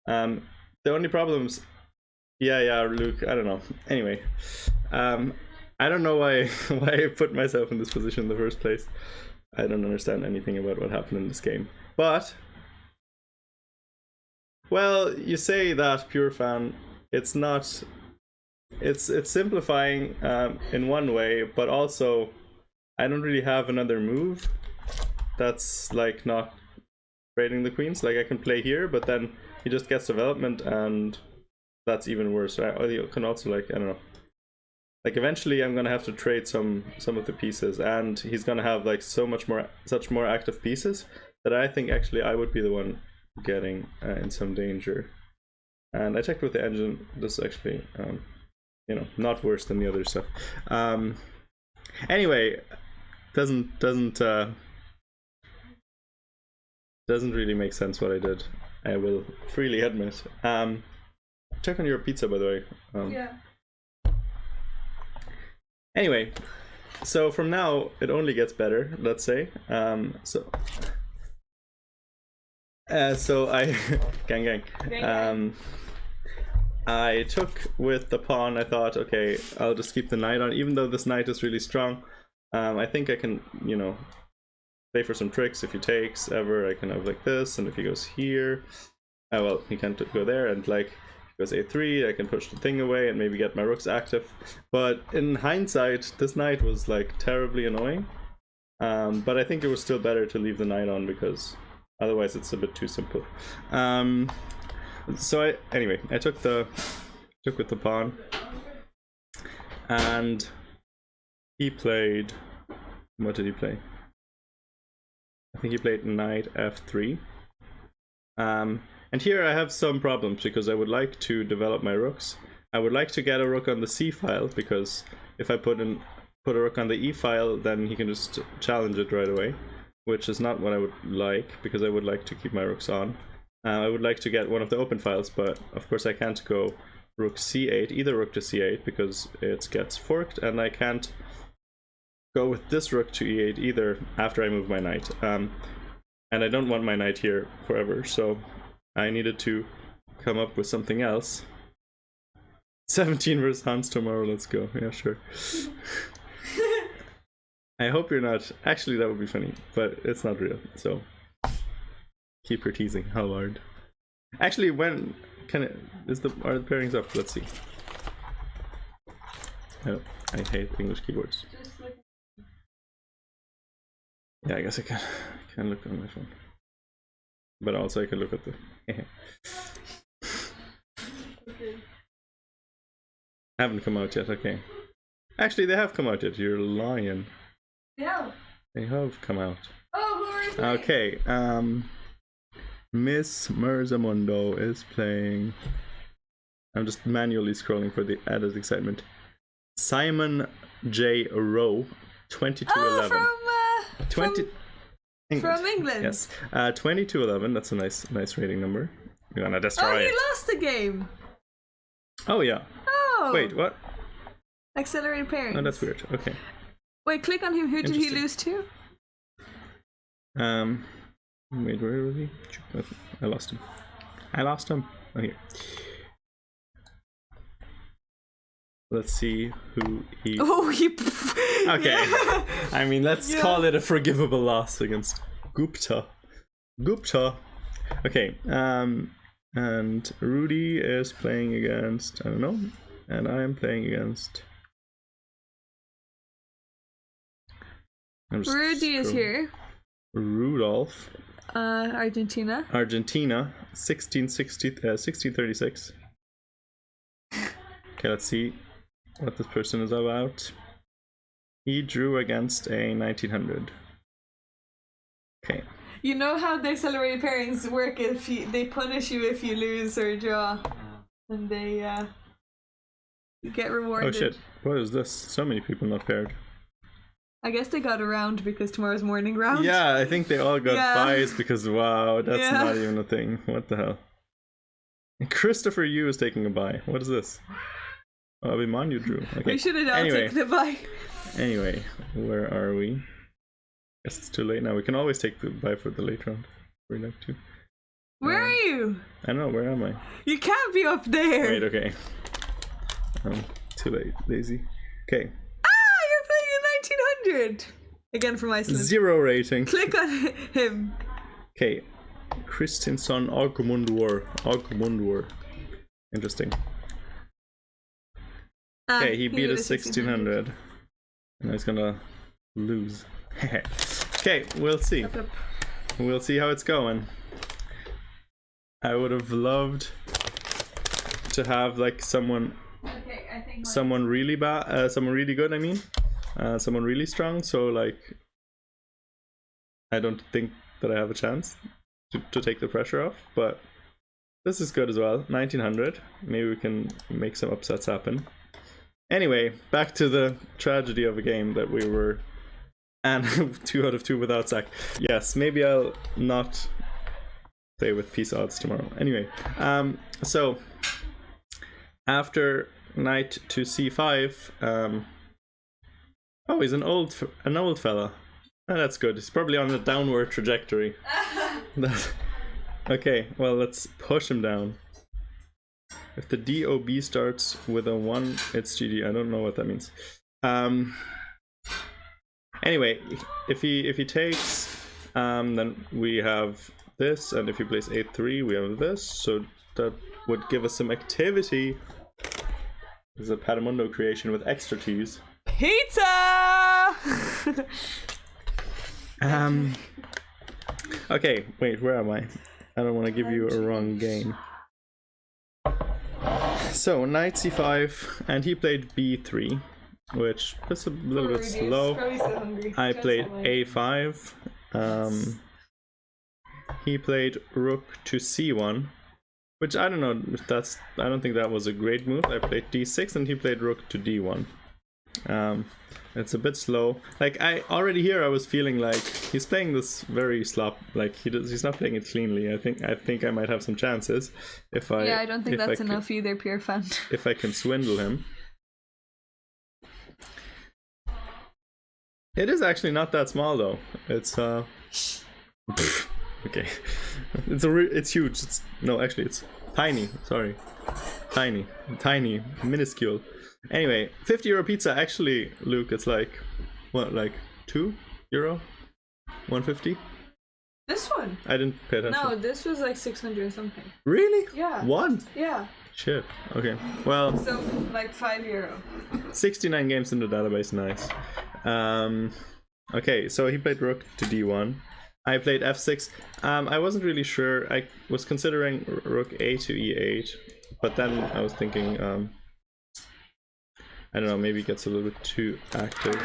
The only problems, yeah, Luke, I don't know. Anyway, I don't know why I put myself in this position in the first place. I don't understand anything about what happened in this game. But, well, you say that, pure fan. It's not. It's simplifying in one way, but also I don't really have another move that's like not raiding the queens. Like I can play here, but then he just gets development, and that's even worse. Or you can also, like, I don't know. Like eventually I'm gonna have to trade some of the pieces, and he's gonna have like such more active pieces that I think actually I would be the one getting in some danger. And I checked with the engine. This is actually you know, not worse than the other stuff. Anyway, doesn't really make sense what I did. I will freely admit. Check on your pizza, by the way. Yeah. Anyway, so from now it only gets better, let's say. So I gang. I took with the pawn. I thought, okay, I'll just keep the knight on, even though this knight is really strong. I think I can, you know, play for some tricks. If he takes ever, I can have like this, and if he goes here, well, he can't go there, and like goes a3, I can push the thing away and maybe get my rooks active. But in hindsight, this knight was like terribly annoying. But I think it was still better to leave the knight on, because otherwise it's a bit too simple. So anyway, I took with the pawn, and he played. What did he play? I think he played knight f3. And here I have some problems, because I would like to develop my rooks. I would like to get a rook on the c file, because if I put a rook on the e file, then he can just challenge it right away, which is not what I would like, because I would like to keep my rooks on. I would like to get one of the open files, but of course I can't go rook c8, either rook to c8, because it gets forked, and I can't go with this rook to e8 either after I move my knight. And I don't want my knight here forever, so I needed to come up with something else. 17 versus Hans tomorrow, let's go. Yeah, sure. I hope you're not. Actually, that would be funny, but it's not real, so keep her teasing. How hard? Actually, when can it? Are the pairings up? Let's see. Oh, I hate English keyboards. Yeah, I guess I can look on my phone, but also I can look at the. Okay. Haven't come out yet. Okay. Actually, they have come out yet. You're lying. Yeah. They have come out. Oh, who are you playing? Okay. Miss Mirzamundo is playing. I'm just manually scrolling for the added excitement. Simon J. Rowe, 2211. Oh, 20 from England. Yes. 2211. That's a nice rating number. You're gonna destroy Oh, he it. lost the game. Oh yeah. Oh. Wait, what? Accelerated pairing. Oh, that's weird. Okay. Wait, click on him. Who did he Interesting. lose to? Wait, where was he? I lost him. Oh, here. Let's see who he. Oh, he. Okay. Yeah. I mean, let's Yeah. call it a forgivable loss against Gupta. Okay. And Rudy is playing against, I don't know, and I am playing against. Rudy is here. Rudolph. Argentina. 1636. Okay, let's see what this person is about. He drew against a 1900. Okay. You know how the accelerated pairings work? If they punish you if you lose or draw, and they you get rewarded. Oh shit! What is this? So many people not paired. I guess they got around because tomorrow's morning round. Yeah, I think they all got Yeah. buys because wow, that's Yeah. not even a thing. What the hell? Christopher Yu is taking a buy. What is this? Oh, Abhimanyu drew. Okay. We should have all Anyway. taken the buy. Anyway, where are we? Guess it's too late now. We can always take the buy for the late round. We'd like to. Where are you? I don't know. Where am I? You can't be up there. Wait. Okay. Too late. Lazy. Okay. Ah, you're playing a 1900. Again from Iceland. 0 rating. Click on him. Okay. Kristinsson Ogmundur. Interesting. Okay, he beat a 1600. And he's gonna lose. Okay, we'll see. Yep, yep. We'll see how it's going. I would have loved to have like someone Okay, I think really bad, someone really good, I mean. Someone really strong, so like I don't think that I have a chance to take the pressure off, but this is good as well. 1900. Maybe we can make some upsets happen. Anyway, back to the tragedy of a game that we were, and 2 out of 2 without sack. Yes, maybe I'll not play with peace odds tomorrow. Anyway, so after knight to c5, oh, he's an old fella. Oh, that's good. He's probably on a downward trajectory. Okay, well, let's push him down. If the DOB starts with a 1, it's GG. I don't know what that means. Anyway, if he takes, then we have this, and if he plays a3, we have this. So that would give us some activity. This is a Patamundo creation with extra cheese. Pizza! Okay, wait, where am I? I don't want to give you a wrong game. So, knight c5, and he played b3, which is a little bit slow. I played a5. He played rook to c1, which I don't know if that's. I don't think that was a great move. I played d6, and he played rook to d1. It's a bit slow. Like I already here, I was feeling like he's playing this very like he's not playing it cleanly. I think I might have some chances if I. Yeah, I don't think that's enough either, pure fan. If I can swindle him. It is actually not that small though. It's okay. It's huge. It's tiny. Sorry, tiny, minuscule. Anyway, 50 euro pizza. Actually, Luke, it's like what, like €2, 150. This one? I didn't pay attention. No, this was like 600 or something. Really? Yeah. One? Yeah. Shit. Okay. Well. So like €5. 69 games in the database. Nice. Okay, so he played rook to d1. I played f6. I wasn't really sure. I was considering rook a to e8, but then I was thinking, I don't know, maybe it gets a little bit too active.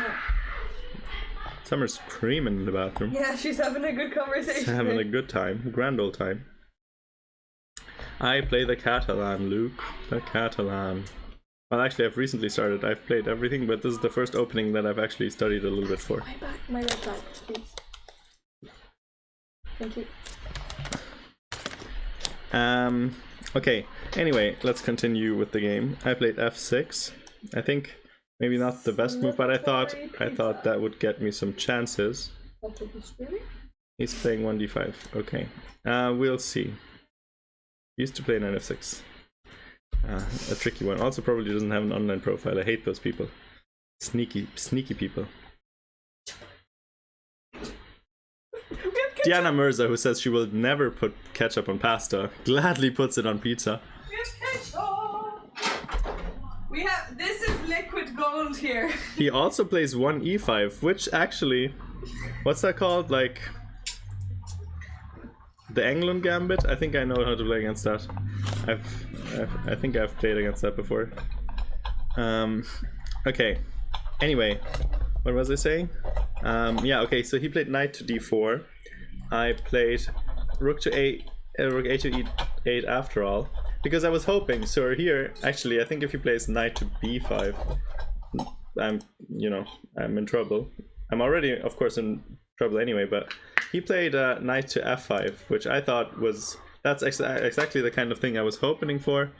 Summer's screaming in the bathroom. Yeah, she's having a good conversation. She's having a good time, grand old time. I play the Catalan, Luke. The Catalan. Well, actually, I've recently started. I've played everything, but this is the first opening that I've actually studied a little bit for. My red back, please. Thank you. Okay, anyway, let's continue with the game. I played f6. I think maybe not the best move, but I thought that would get me some chances. He's playing 1d5. Okay, we'll see. Used to play knight f6. A tricky one. Also probably doesn't have an online profile. I hate those people. Sneaky people. Diana Mirza, who says she will never put ketchup on pasta, gladly puts it on pizza. We have ketchup! We have... This is liquid gold here. He also plays 1e5, which actually... What's that called? Like... The England Gambit? I think I know how to play against that. I think I've played against that before. Okay. Anyway, what was I saying? Yeah, okay, so he played knight to d4. I played rook to a to e8 after all, because I was hoping. So here, actually, I think if he plays knight to b5, I'm in trouble. I'm already, of course, in trouble anyway. But he played knight to f5, which I thought that's exactly the kind of thing I was hoping for.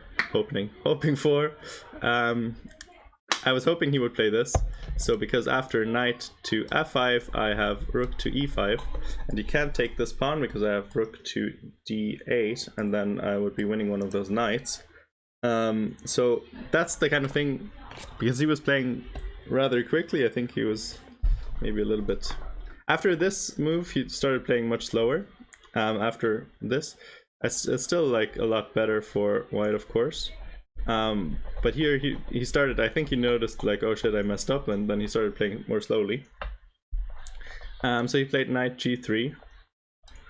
I was hoping he would play this. So because after knight to f5, I have rook to e5, and he can't take this pawn because I have rook to d8, and then I would be winning one of those knights. So that's the kind of thing, because he was playing rather quickly. I think he was maybe a little bit... After this move, he started playing much slower. After this, it's still like a lot better for white, of course. But here he started, I think he noticed like, oh shit, I messed up, and then he started playing more slowly. So he played knight g3.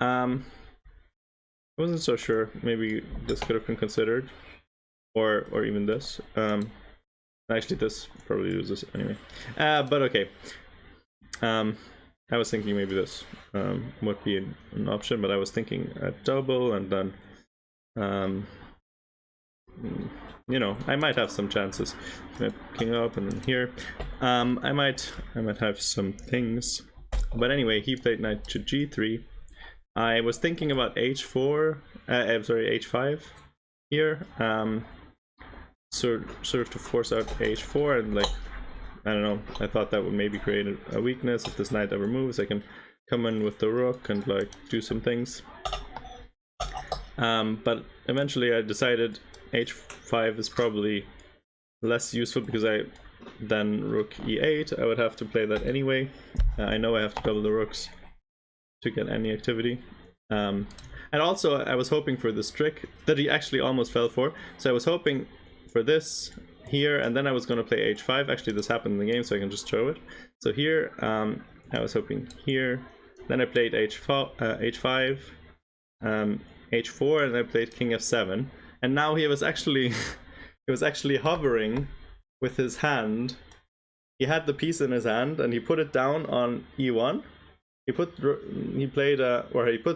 I wasn't so sure, maybe this could have been considered, or even this. Actually this probably loses anyway. But okay. I was thinking maybe this would be an option, but I was thinking a double, and then I might have some chances. King up, and then here, I might have some things. But anyway, he played knight to g3. I was thinking about h4. I'm sorry, h5 here. Sort of to force out h4, and like, I don't know. I thought that would maybe create a weakness. If this knight ever moves, I can come in with the rook and like do some things. But eventually I decided h5 is probably less useful, because then rook e8, I would have to play that anyway. I know I have to double the rooks to get any activity. And also I was hoping for this trick that he actually almost fell for. So I was hoping for this here, and then I was going to play h5. Actually, this happened in the game, so I can just show it. So here, I was hoping here. Then I played h5, h4, and I played king f7. And now he was actually hovering with his hand. He had the piece in his hand, and he put it down on e1. He put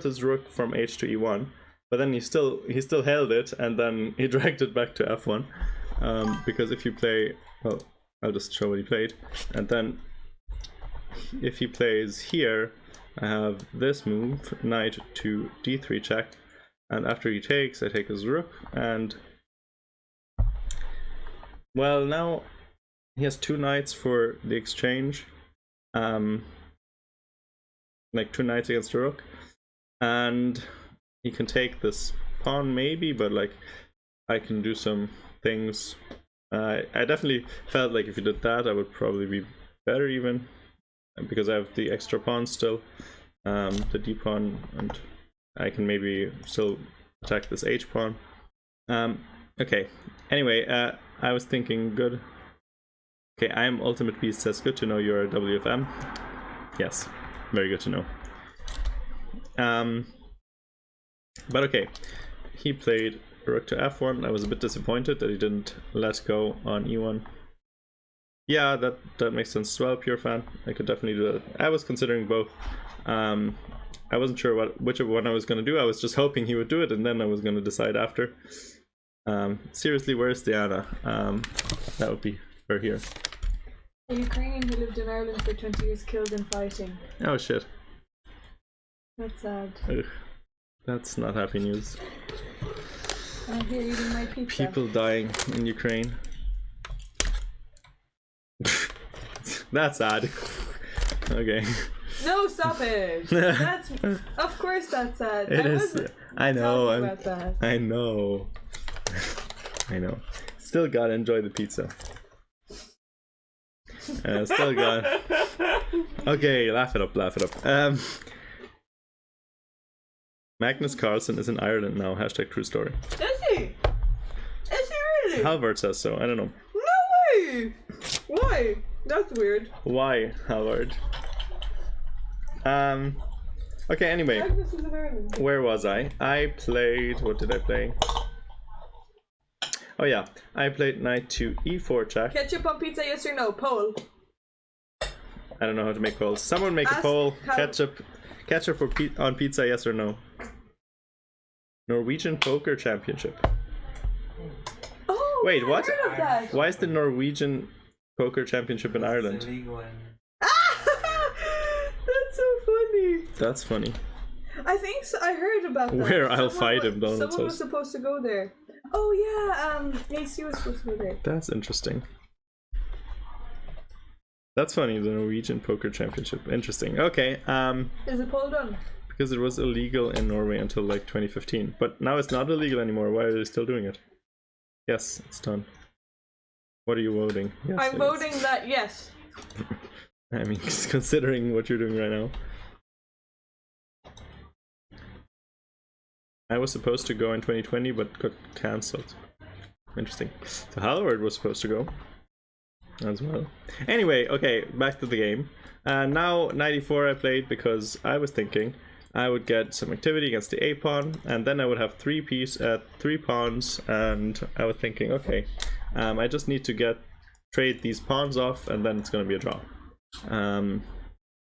his rook from h to e1, but then he still held it, and then he dragged it back to f1. Because if you play, well, I'll just show what he played, and then if he plays here, I have this move, knight to d3 check, and after he takes, I take his rook, and well, now he has two knights for the exchange, like two knights against a rook, and he can take this pawn maybe, but like I can do some things. I definitely felt like if you did that, I would probably be better even, because I have the extra pawn still, the d pawn, and I can maybe still attack this h pawn. Okay, anyway, I was thinking good. Okay, I am Ultimate Beast says, good to know you're a WFM. Yes, very good to know. But okay, he played rook to f1. I was a bit disappointed that he didn't let go on e1. Yeah, that makes sense as well, pure fan. I could definitely do that. I was considering both. I wasn't sure which one I was going to do. I was just hoping he would do it, and then I was going to decide after. Seriously, where's Diana? That would be her here. A Ukrainian who lived in Ireland for 20 years killed in fighting. Oh shit. That's sad. Ugh. That's not happy news. I'm here eating my pizza. People dying in Ukraine. That's sad. Okay. No, stop it. That's of course that's sad. It I is. wasn't I know. talking about that. I know. I know. Still gotta enjoy the pizza. Still got. Okay, laugh it up, laugh it up. Magnus Carlsen is in Ireland now. Hashtag true story. Is he? Is he really? Halvard says so. I don't know. No way! Why? That's weird. Why, Halvard? Okay, anyway. Magnus is in Ireland. Where was I? I played. What did I play? Oh, yeah. I played knight to e4 check. Ketchup on pizza, yes or no? Poll. I don't know how to make polls. Someone make a Ask poll. how- Ketchup for on pizza, yes or no? Norwegian Poker Championship. Oh, Wait, I what? heard of that. Why is the Norwegian Poker Championship in It's Ireland? illegal in That's so funny. That's funny. I think so. I heard about that. Where I'll Someone fight him, was- Donald Someone was says. supposed to go there. Oh yeah, AC was supposed to go there. That's interesting. That's funny, the Norwegian Poker Championship. Interesting. Okay, Is the poll done? because it was illegal in Norway until like 2015. But now it's not illegal anymore. Why are they still doing it? Yes, it's done. What are you voting? Yes, I'm it is. voting that yes. I mean, considering what you're doing right now. I was supposed to go in 2020, but got cancelled. Interesting. So Halvard was supposed to go as well. Anyway, okay, back to the game. Now 94 I played because I was thinking I would get some activity against the A pawn, and then I would have three pawns, and I was thinking, okay, I just need to trade these pawns off, and then it's going to be a draw. And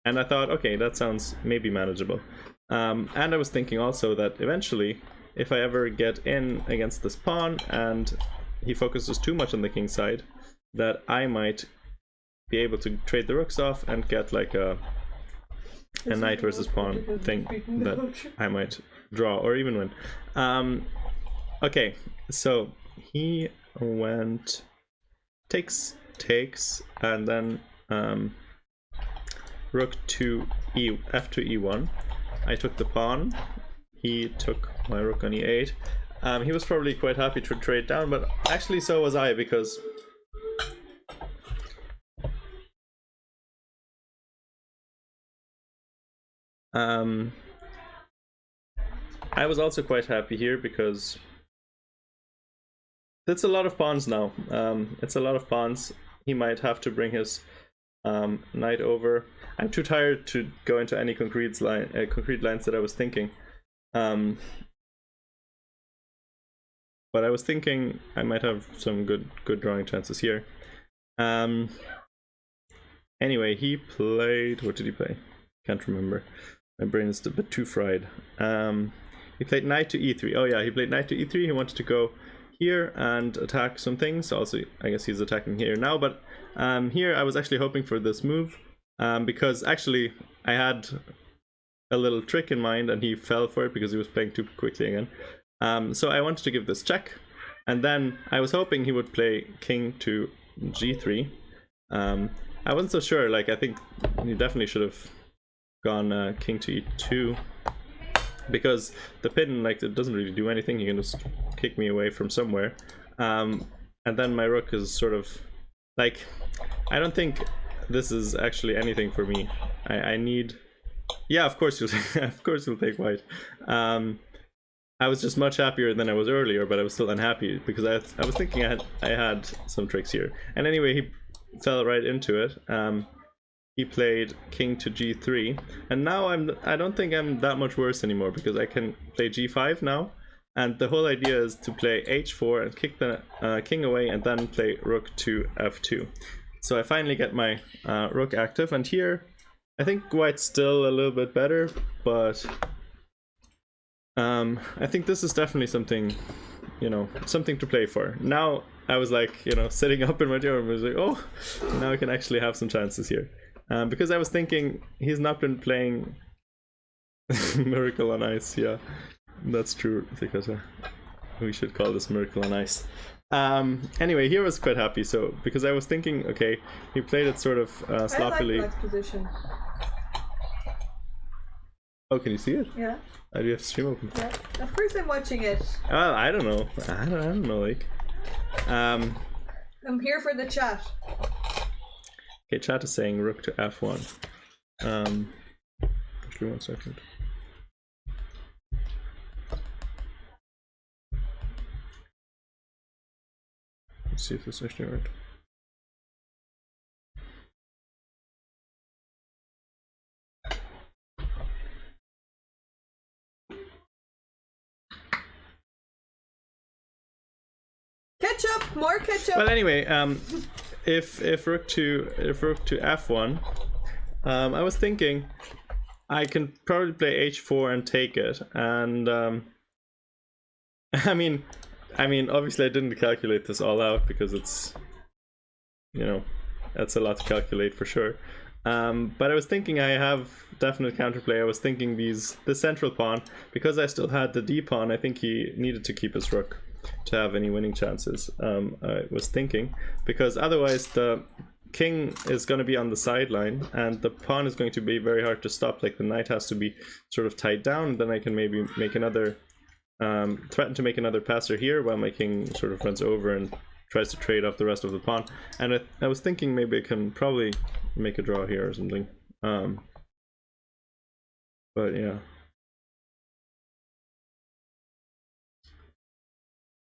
I thought, okay, that sounds maybe manageable. And I was thinking also that eventually, if I ever get in against this pawn and he focuses too much on the king side, that I might be able to trade the rooks off and get like a knight versus pawn thing that I might draw or even win. Okay, so he went takes, and then rook to f2 e1. I took the pawn, he took my rook on e8. He was probably quite happy to trade down, but actually so was I, because I was also quite happy here because it's a lot of pawns now. It's a lot of pawns. He might have to bring his knight over. I'm too tired to go into any concrete lines that I was thinking. But I was thinking I might have some good drawing chances here. Anyway, he played. What did he play? Can't remember. My brain is a bit too fried. He played knight to e3. Oh yeah, he played knight to e3. He wanted to go here and attack some things. Also, I guess he's attacking here now. But here I was actually hoping for this move. Because actually I had a little trick in mind and he fell for it because he was playing too quickly again. So I wanted to give this check, and then I was hoping he would play king to g3. I wasn't so sure. Like, I think he definitely should have gone king to e2, because the pin, like, it doesn't really do anything. He can just kick me away from somewhere, and then my rook is sort of like, I don't think this is actually anything for me. I need, yeah, of course you'll of course you'll take white. I was just much happier than I was earlier, but I was still unhappy because I was thinking I had some tricks here. And anyway, he fell right into it. He played king to g3, and now I don't think I'm that much worse anymore, because I can play g5 now, and the whole idea is to play h4 and kick the king away, and then play rook to f2. So I finally get my rook active, and here I think white's still a little bit better, but I think this is definitely something you know, something to play for. Now I was like, you know, sitting up in my chair and was like, oh, now I can actually have some chances here. Because I was thinking he's not been playing Miracle on Ice. Yeah, that's true, because we should call this Miracle on Ice. Anyway, here I was quite happy, so because I was thinking, okay, he played it sort of sloppily. I like Black's position. Oh, can you see it? Yeah. Do you have stream open? Yeah. Of course I'm watching it. Well, I don't know. I don't know, like. I'm here for the chat. Okay, chat is saying rook to f1. Actually, 1 second. Let's see if this is actually right. Ketchup, more ketchup. Well, anyway, if rook to f1, I was thinking I can probably play h4 and take it, and I mean, obviously I didn't calculate this all out because it's, you know, that's a lot to calculate for sure. But I was thinking I have definite counterplay. I was thinking the central pawn, because I still had the d pawn. I think he needed to keep his rook to have any winning chances. I was thinking, because otherwise the king is going to be on the sideline and the pawn is going to be very hard to stop. Like the knight has to be sort of tied down, then I can maybe make another threaten to make another passer here while my king sort of runs over and tries to trade off the rest of the pawn. And I was thinking maybe I can probably make a draw here or something. But yeah.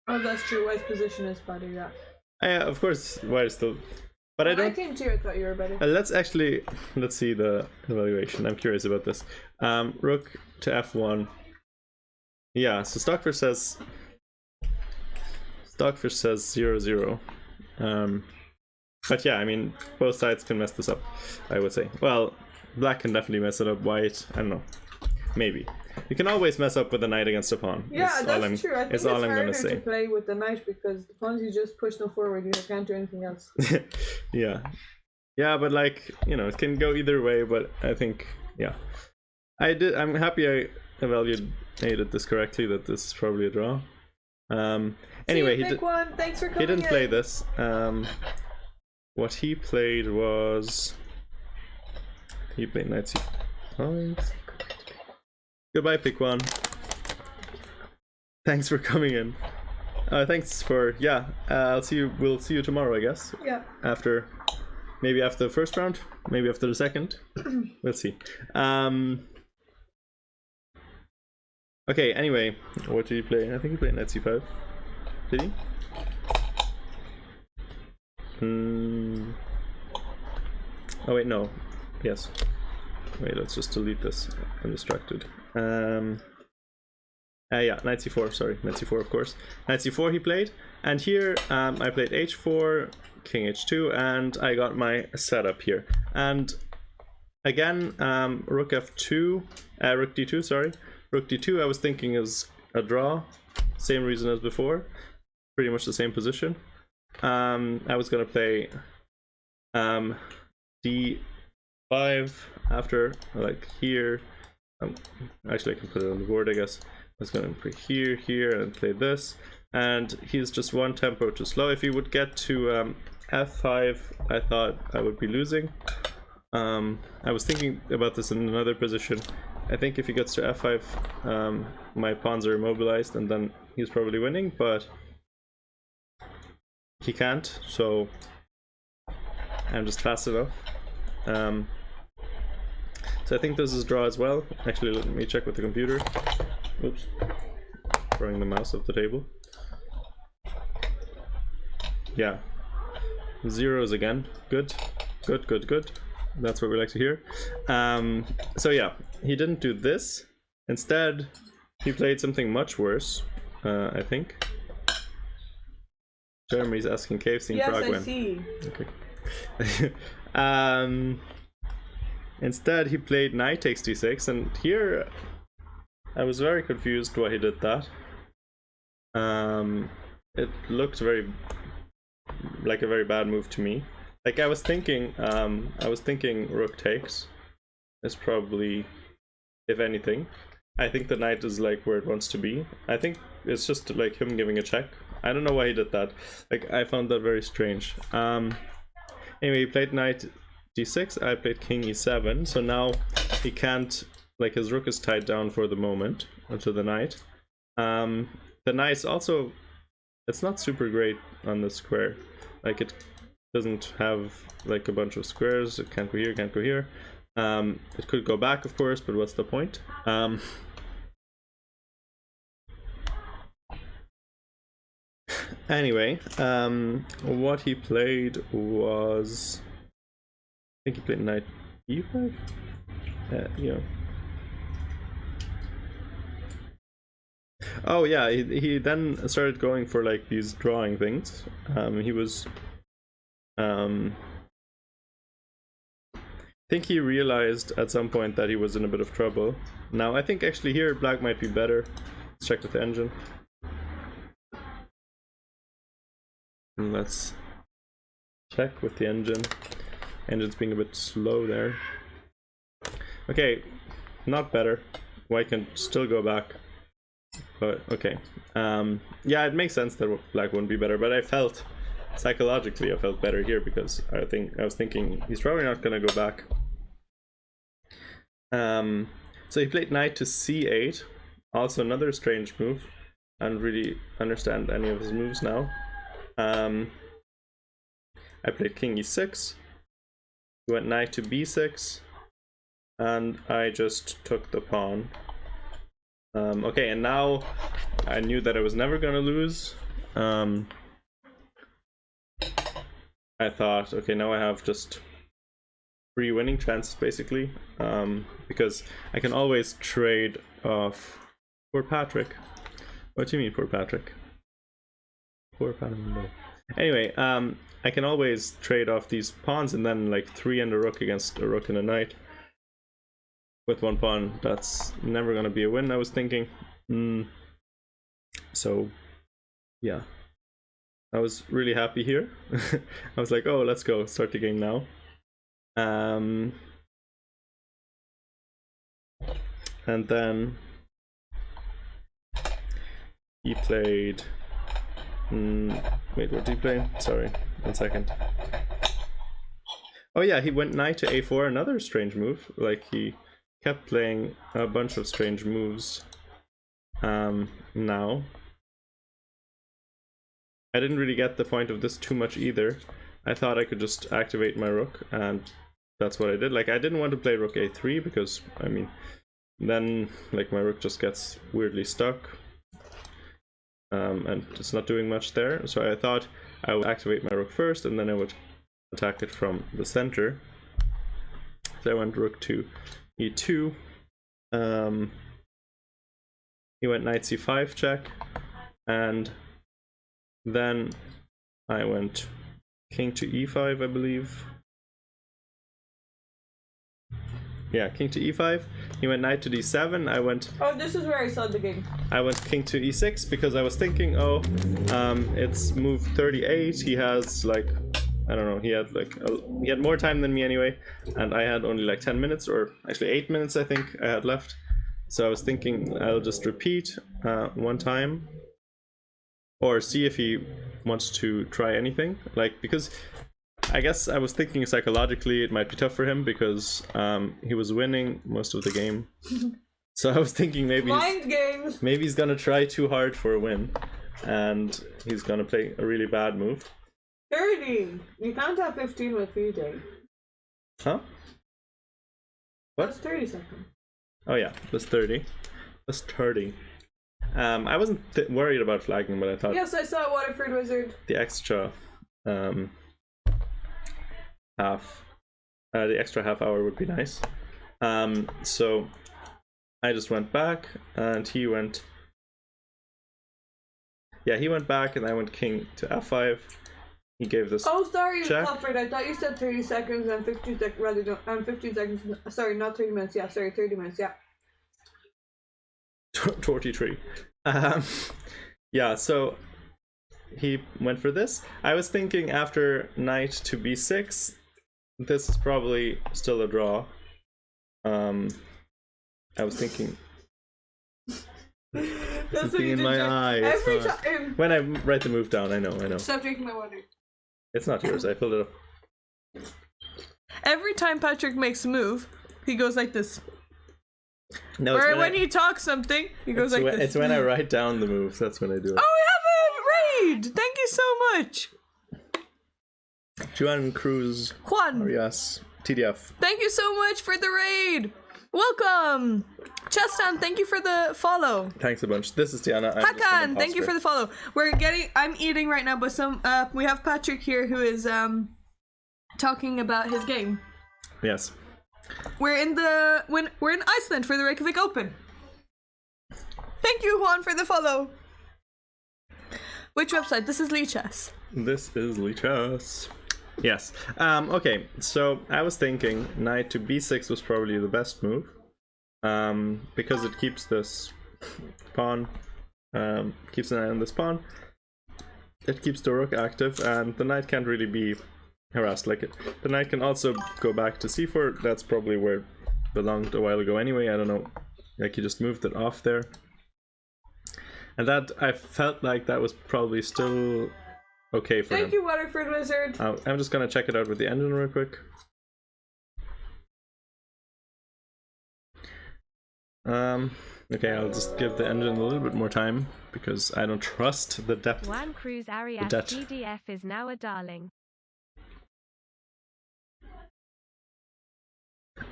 Oh, that's true. White's position is better, yeah. Yeah, of course, white is still. But I When I don't. came to you, I thought you were better. Let's see the evaluation. I'm curious about this. Rook to f1. Yeah, so Stockfish says 0-0. But yeah, I mean, both sides can mess this up, I would say. Well, black can definitely mess it up. White, I don't know, maybe. You can always mess up with a knight against a pawn. Yeah, that's true. I think it's all I'm harder gonna say. to play with the knight because the pawns you just push them forward, you can't do anything else. Yeah, but like, you know, it can go either way. But I think, yeah, I'm happy I evaluated this correctly. That this is probably a draw. Anyway, Thanks for coming he didn't in. play this. What he played was he played knight c5. Goodbye, pick one. Thanks for coming in. Thanks for I'll see you. We'll see you tomorrow, I guess. Yeah. Maybe after the first round, maybe after the second. We'll see. Okay. Anyway, what did he play? I think he played knight c5. Did he? Oh wait, no. Yes. Wait, let's just delete this. I'm distracted. Yeah, knight c4, sorry, knight c4 of course. Knight c4 he played, and here I played h4, king h2, and I got my setup here. And again, rook f2, rook d2, sorry. Rook d2 I was thinking is a draw, same reason as before, pretty much the same position. I was gonna play d5 after, like here. Actually I can put it on the board, I guess. I was gonna play here, and play this. And he's just one tempo too slow. If he would get to f5, I thought I would be losing. I was thinking about this in another position. I think if he gets to f5, my pawns are immobilized, and then he's probably winning, but he can't, so I'm just fast enough. So I think this is draw as well. Actually, let me check with the computer. Oops. Throwing the mouse off the table. Yeah. Zeros again. Good. Good. That's what we like to hear. So yeah, he didn't do this. Instead, he played something much worse, I think. Jeremy's asking KFC in Prague when. Yes, I see. Okay. Instead, he played knight takes d6, and here I was very confused why he did that. It looked like a very bad move to me. Like I was thinking rook takes is probably, if anything. I think the knight is like where it wants to be. I think it's just like him giving a check. I don't know why he did that. Like I found that very strange. Anyway, he played knight d6. I played king e7. So now he can't, like his rook is tied down for the moment to the knight. The knight's also, it's not super great on the square. Like it doesn't have like a bunch of squares. It can't go here, can't go here. It could go back, of course, but what's the point? Anyway, what he played was, I think he played knight e5. Yeah. Oh yeah, he then started going for like these drawing things. He was, I think he realized at some point that he was in a bit of trouble. Now I think actually here black might be better. Let's check with the engine. And let's check with the engine. Engine's being a bit slow there. Okay, not better. White can still go back. But okay. Yeah, it makes sense that black wouldn't be better, but I felt psychologically I felt better here because I was thinking he's probably not gonna go back. So he played knight to c8, also another strange move. I don't really understand any of his moves now. I played king e6. He went knight to b6, and I just took the pawn. Okay, and now I knew that I was never gonna lose. I thought, okay, now I have just 3 winning chances basically, because I can always trade off. Poor Patrick. What do you mean, poor Patrick? Poor Patrick. Anyway, I can always trade off these pawns and then like 3 and a rook against a rook and a knight. With 1 pawn, that's never gonna be a win, I was thinking. So, yeah. I was really happy here. I was like, oh, let's go, start the game now. And then he played... wait, what did he play? Sorry, 1 second. Oh yeah, he went knight to a4, another strange move. Like, he kept playing a bunch of strange moves. Now I didn't really get the point of this too much either. I thought I could just activate my rook, and that's what I did. Like, I didn't want to play rook a3 because, I mean, then like my rook just gets weirdly stuck, and it's not doing much there. So I thought I would activate my rook first, and then I would attack it from the center. So I went rook to e2. He went knight c5 check, and then I went king to e5, I believe. Yeah, king to e5. He went knight to d7. I went... Oh, this is where I saw the game. I went king to e6 because I was thinking, oh, it's move 38. He has like, I don't know, he had more time than me anyway, and I had only like 10 minutes, or actually 8 minutes I think I had left. So I was thinking I'll just repeat 1 time, or see if he wants to try anything. Like, because I guess I was thinking psychologically it might be tough for him because he was winning most of the game. So I was thinking maybe he's gonna try too hard for a win, and he's gonna play a really bad move. 30. You can't have 15 with 3 days. Huh? What? That's 30 seconds. Oh yeah, that's 30. That's 30. I wasn't worried about flagging, but I thought... Yes, I saw Waterford Wizard. The extra half hour would be nice. So I just went back, and he went... Yeah, he went back, and I went king to f5. He gave this... Oh, sorry, check. Alfred. I thought you said 30 seconds and 15 seconds rather than 15 seconds. Sorry, not 30 minutes. Yeah, sorry, 30 minutes. Yeah. 43. Yeah, so he went for this. I was thinking after knight to b6, this is probably still a draw. I was thinking. That's what Something you in did, my Jack. eye. Every It's not- time. When I write the move down, I know. Stop drinking my water. It's not yours. I filled it up. Every time Patrick makes a move, he goes like this. No, it's Or when he talks something, he goes like this. It's when I write down the moves. That's when I do it. Oh, we have a raid! Thank you so much. Juan Cruz. Juan, Yes. TDF. thank you so much for the raid. Welcome. Chestan, thank you for the follow. Thanks a bunch. This is Tiana. I'm just an Hakan, thank you imposter. for the follow. I'm eating right now, but we have Patrick here who is talking about his game. Yes. We're in Iceland for the Reykjavik Open. Thank you, Juan, for the follow. Which website? This is Lichess. This is Lichess. Yes. Okay, so I was thinking knight to b6 was probably the best move. Because it keeps this pawn, keeps an eye on this pawn. It keeps the rook active, and the knight can't really be harassed like it. The knight can also go back to c4. That's probably where it belonged a while ago anyway. I don't know. Like, he just moved it off there. And that, I felt like that was probably still okay for him. Thank you, Waterford Wizard. I'm just gonna check it out with the engine real quick. Okay, I'll just give the engine a little bit more time because I don't trust the depth. Juan Cruz Arias That- GDF is now a darling.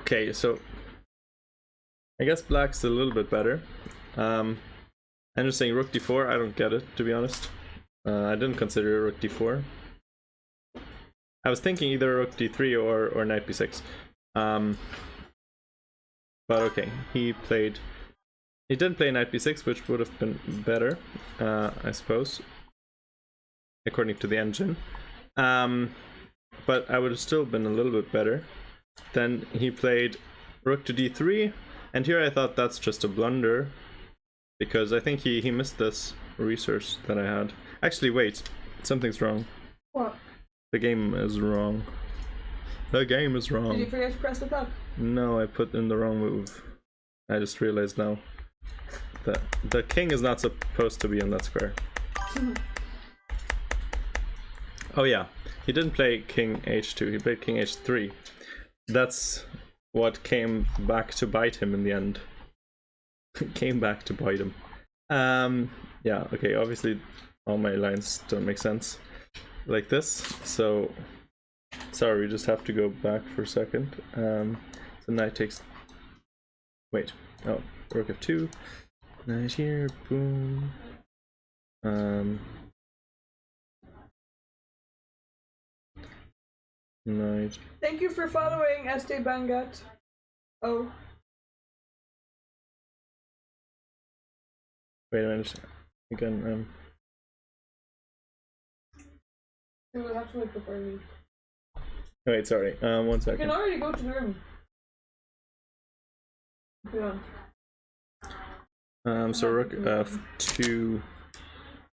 Okay, so I guess black's a little bit better. I'm just saying rook d4. I don't get it, to be honest. I didn't consider rook d4. I was thinking either rook d3 or knight b6. But okay, he didn't play knight b6, which would have been better, I suppose, according to the engine. But I would have still been a little bit better. Then he played rook to d3, and here I thought that's just a blunder, because I think he missed this research that I had. Actually, wait, something's wrong. What? The game is wrong. The game is Did you wrong. forget to press the clock? No, I put in the wrong move. I just realized now that the king is not supposed to be on that square. Oh yeah, he didn't play king h2, he played king h3. That's what came back to bite him in the end. Came back to bite him. Yeah, okay, obviously all my lines don't make sense like this, so sorry, we just have to go back for a second. So knight takes, wait, oh, rook f2, knight here, boom. Knight. Thank you for following Este Bangat. Oh. Wait a minute. Again, We will have to wait before we. wait, sorry. 1 You can second. already go to the room. If you want. So rook f2.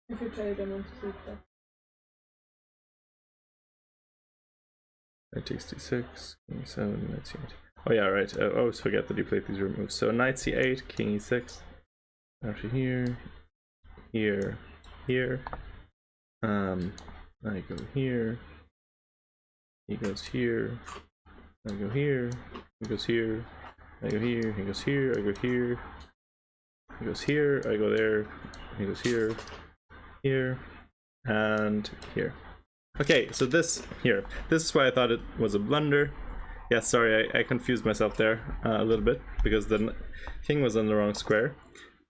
If you play them on sleep. Knight takes d6, king e7, knight c8. Oh yeah, right. I always forget that you played these root moves. So knight c8, king e6. After here, here, here. I go here. He goes here. I go here. He goes here. I go here. He goes here. I go here. He goes here. I go there. He goes here. Here. And here. Okay, so this here. This is why I thought it was a blunder. Yeah, sorry, I confused myself there a little bit because the king was on the wrong square.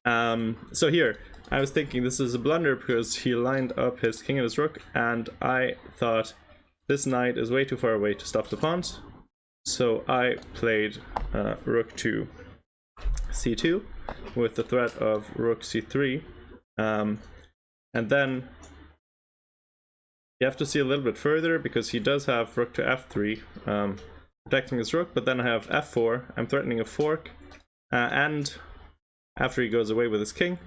So here, I was thinking this is a blunder because he lined up his king and his rook, and I thought this knight is way too far away to stop the pawns. So I played rook to c2 with the threat of rook c3. And then you have to see a little bit further because he does have rook to f3, protecting his rook, but then I have f4. I'm threatening a fork, and after he goes away with his king,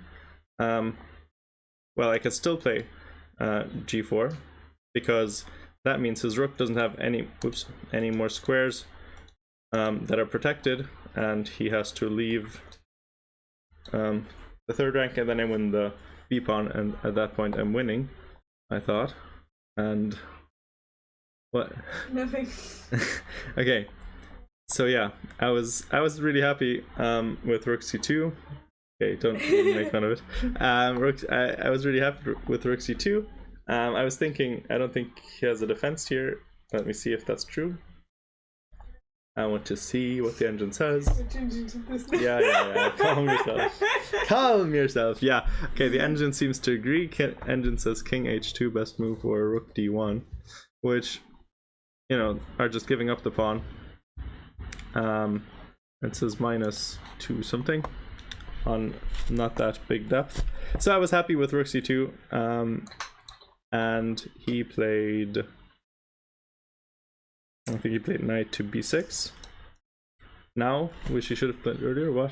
well, I could still play g4 because that means his rook doesn't have any more squares that are protected, and he has to leave the third rank, and then I win the b pawn, and at that point I'm winning, I thought. And what? Nothing. Okay, so yeah, I was really happy with rook c2. Okay, don't make fun of it. I was really happy with rook c2. I was thinking, I don't think he has a defense here. Let me see if that's true. I want to see what the engine says. Yeah. Calm yourself. Calm yourself. Yeah. Okay, the engine seems to agree. Engine says king h2, best move, or rook d1, which, you know, are just giving up the pawn. It says -2 something on not that big depth. So I was happy with rook c2. And he played, I think he played knight to b6 now, which he should have played earlier. What?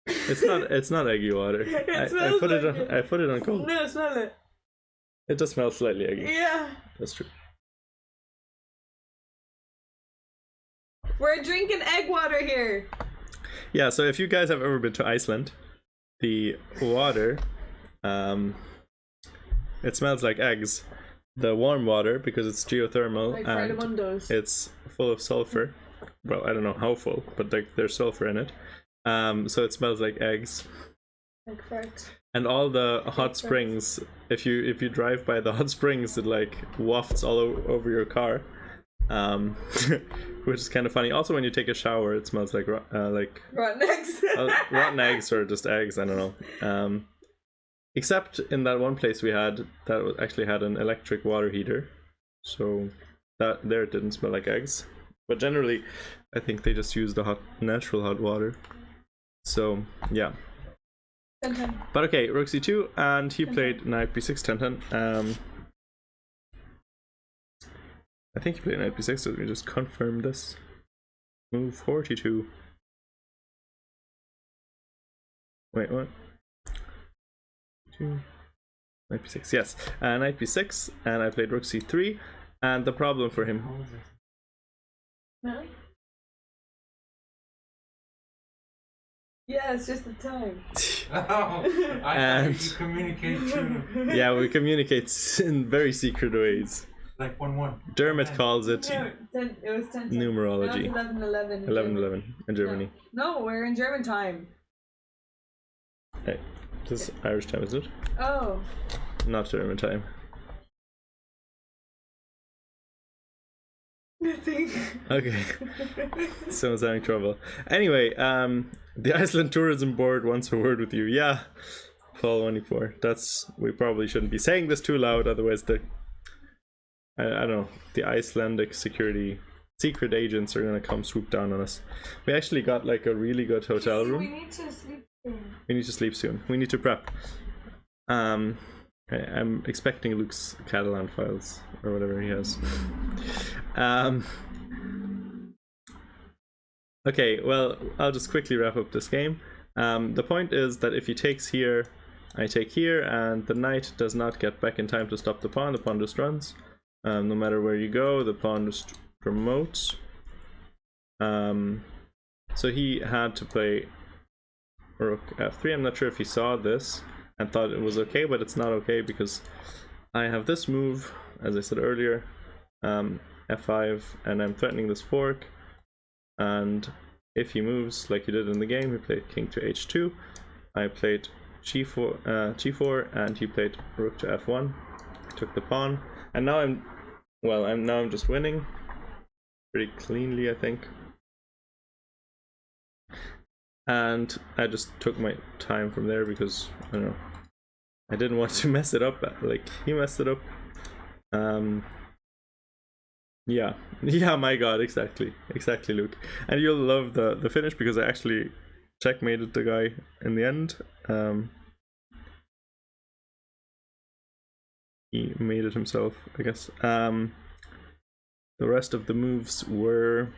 It's not eggy water. I put it on cold. No, smell it. It does smell slightly eggy. Yeah. That's true. We're drinking egg water here. Yeah, so if you guys have ever been to Iceland, the water it smells like eggs. The warm water, because it's geothermal, Like and Mundos. it's full of sulfur. Well, I don't know how full, but like there's sulfur in it. So it smells like eggs. Like fart. And all the hot springs, if you drive by the hot springs, it like wafts all over your car, which is kind of funny. Also, when you take a shower, it smells like Rotten eggs. rotten eggs or just eggs. I don't know. Except in that one place we had that actually had an electric water heater, so that there it didn't smell like eggs. But generally, I think they just use the natural hot water. So yeah. 10-10. But okay, rook c2, and he played knight b6, 10-10. I think he played knight b6, so let me just confirm this. Move 42. Wait, what? Knight b6, yes. Knight b6, and I played rook c3, and the problem for him... No? Yeah, it's just the time. Oh, I And- thought you communicate too. Yeah, we communicate in very secret ways. Like 1-1. Dermot calls it No, it was 10. numerology. 11-11. 11-11 in Germany. No, we're in German time. Hey, this is Irish time, is it? Oh. Not German time. Nothing. Okay. Someone's having trouble. Anyway, the Iceland Tourism Board wants a word with you. Yeah, Paul 184. We probably shouldn't be saying this too loud, otherwise I don't know, the Icelandic secret agents are gonna come swoop down on us. We actually got like a really good hotel room. We need to sleep soon. We need to sleep soon. We need to prep. I'm expecting Luke's Catalan files or whatever he has. Okay, well, I'll just quickly wrap up this game. The point is that if he takes here, I take here, and the knight does not get back in time to stop the pawn. The pawn just runs. No matter where you go, the pawn just promotes. So he had to play rook f3. I'm not sure if he saw this and thought it was okay, but it's not okay because I have this move, as I said earlier, f5, and I'm threatening this fork. And if he moves like he did in the game, he played king to h2. I played g4, and he played rook to f1. Took the pawn, and now I'm just winning pretty cleanly, I think. And I just took my time from there because I don't know, I didn't want to mess it up like he messed it up. Yeah, my god, exactly, Luke. And you'll love the finish because I actually checkmated the guy in the end. He made it himself, I guess. The rest of the moves were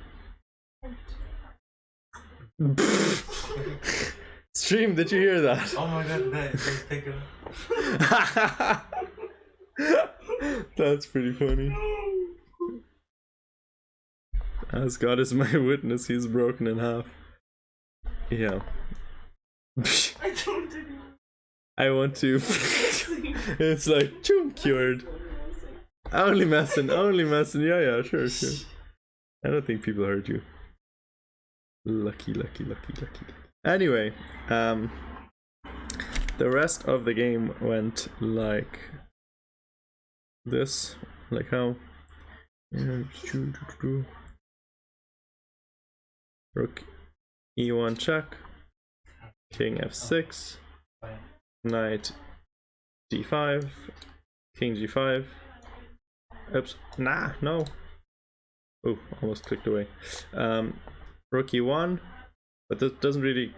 Stream, did you hear that? Oh my god, they pick it up. That's pretty funny. As God is my witness, he's broken in half. Yeah. I don't do I want to. It's like, choom, cured. Only messing. Yeah, sure. I don't think people heard you. Lucky. Anyway, the rest of the game went like this. Like how? Rook E1 check. King F6. Knight D5. King G5. Oops. Nah, no. Oh, almost clicked away. Rook E1. But this doesn't really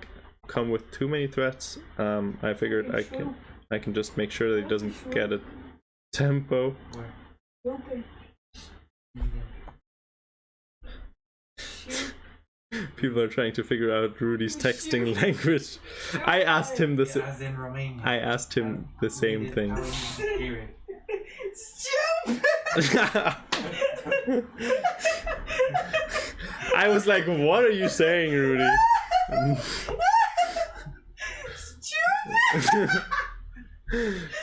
come with too many threats. I figured I can just make sure that he doesn't get a tempo. People are trying to figure out Rudy's texting language. I asked him the As in Romania. I asked him the same thing. I was like, "What are you saying, Rudy?"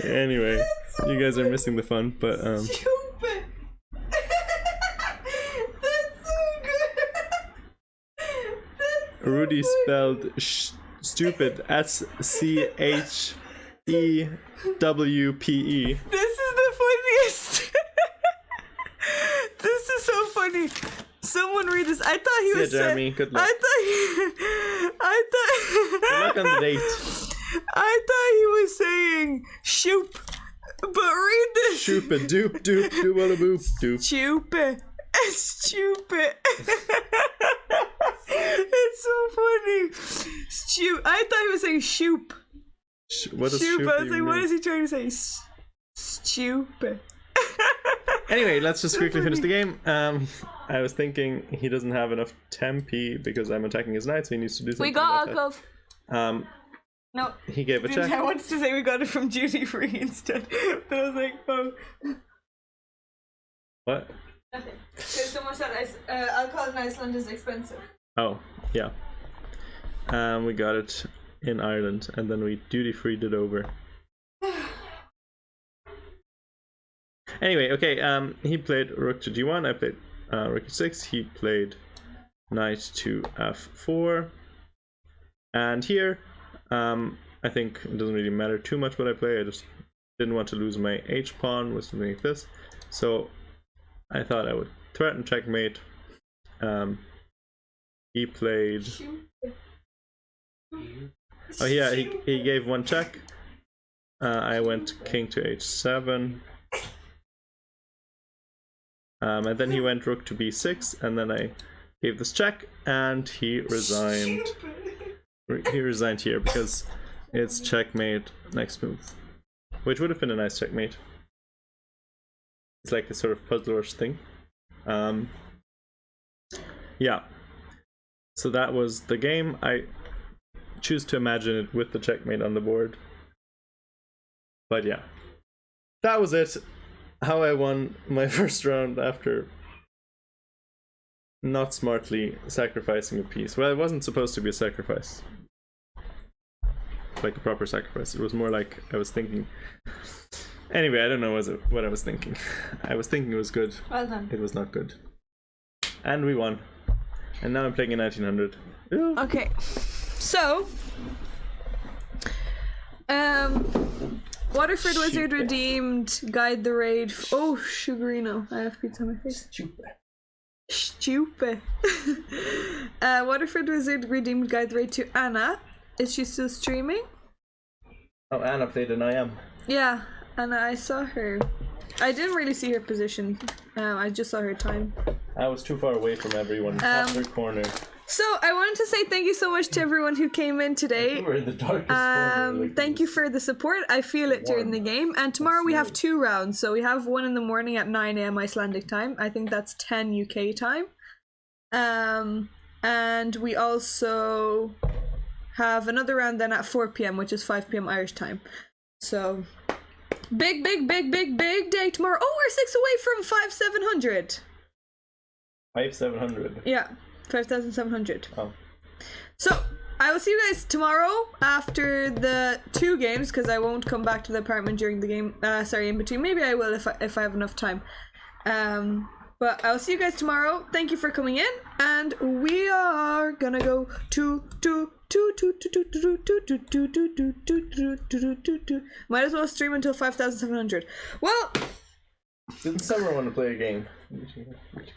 Anyway, you guys are missing the fun, but Stupid. That's so good. Rudy spelled stupid SCHEWPE. This is the funniest. This is so funny. Someone read this. I thought he was Jeremy, good luck. I thought Good luck on the date. I thought he was saying shoop. But read this. Stupid doop doop doop boop doop. Stupid. Stupid. It's so funny. I thought he was saying shoop. What does Shoop. shoop I was even like, what mean? is he trying to say? Stupid. Anyway, let's just quickly finish the game. I was thinking he doesn't have enough tempi because I'm attacking his knight, so he needs to do something. We got about Alcove. that. No. He gave a check. I wanted to say we got it from duty free instead. But I was like, oh. What? Nothing. Because someone said alcohol in Iceland is expensive. Oh, yeah. We got it in Ireland, and then we duty-freed it over. Anyway, okay, he played rook to g1, I played rook e6, he played knight to f4. And here, I think it doesn't really matter too much what I play, I just didn't want to lose my h-pawn with something like this. So I thought I would threaten checkmate. He played... Oh yeah, he gave one check. I went king to h7. And then he went rook to b6, and then I gave this check, and he resigned. He resigned here because it's checkmate next move, which would have been a nice checkmate. It's like a sort of puzzlerish thing. Yeah. So that was the game. I choose to imagine it with the checkmate on the board. But yeah, that was it. How I won my first round after not smartly sacrificing a piece. Well, it wasn't supposed to be a sacrifice. Like a proper sacrifice. It was more like I was thinking. Anyway, I don't know what I was thinking. I was thinking it was good. Well done. It was not good. And we won. And now I'm playing in 1900. Ooh. Okay. So, Waterford Wizard Stupid. redeemed Guide the Raid. Oh, Sugarino. I have pizza on my face. Stupid. Waterford Wizard redeemed Guide the Raid to Anna. Is she still streaming? Oh, Anna played an IM. Yeah, Anna, I saw her. I didn't really see her position. I just saw her time. I was too far away from everyone. After corner. So I wanted to say thank you so much to everyone who came in today. You were in the darkest corner. Like Thank you for the support. I feel it during the game. And tomorrow we have 2 rounds. So we have one in the morning at 9 AM Icelandic time. I think that's 10 UK time. And we also have another round then at 4 p.m, which is 5 p.m. Irish time. So big day tomorrow. Oh, we're 6 away from 5,700. 5,700. Yeah, 5,700. Oh. So I will see you guys tomorrow after the 2 games, because I won't come back to the apartment during the game. Sorry, in between. Maybe I will if I have enough time. But I'll see you guys tomorrow. Thank you for coming in, and we are gonna go might as well stream until 5,700. Well, Didn't Summer want to play a game? You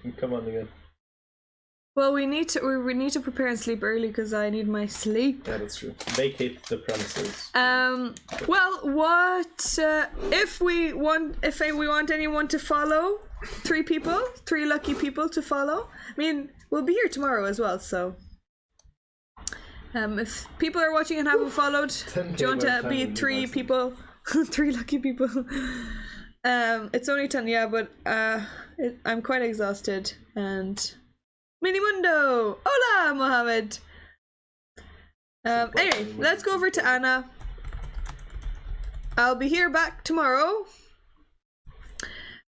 can come on again. well, we need to prepare and sleep early because I need my sleep. Yeah, that's true. Vacate the premises. Well, what if we want anyone to follow? 3 lucky people to follow. I mean, we'll be here tomorrow as well, so if people are watching and haven't followed, do you want to be 3 people? 3 lucky people. It's only 10, yeah, but I'm quite exhausted. And Mini Mundo! Hola, Mohammed! Anyway, let's go over to Anna. I'll be here back tomorrow.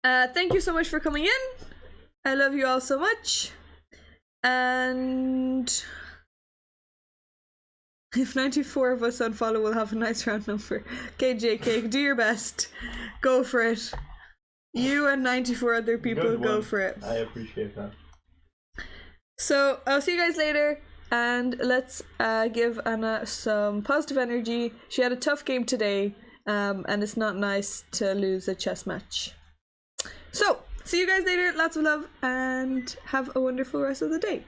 Thank you so much for coming in. I love you all so much. And if 94 of us unfollow, we'll have a nice round number. Okay, JK, do your best. Go for it. You and 94 other people, go for it. I appreciate that. So I'll see you guys later, and let's give Anna some positive energy. She had a tough game today, and it's not nice to lose a chess match. So see you guys later, lots of love, and have a wonderful rest of the day.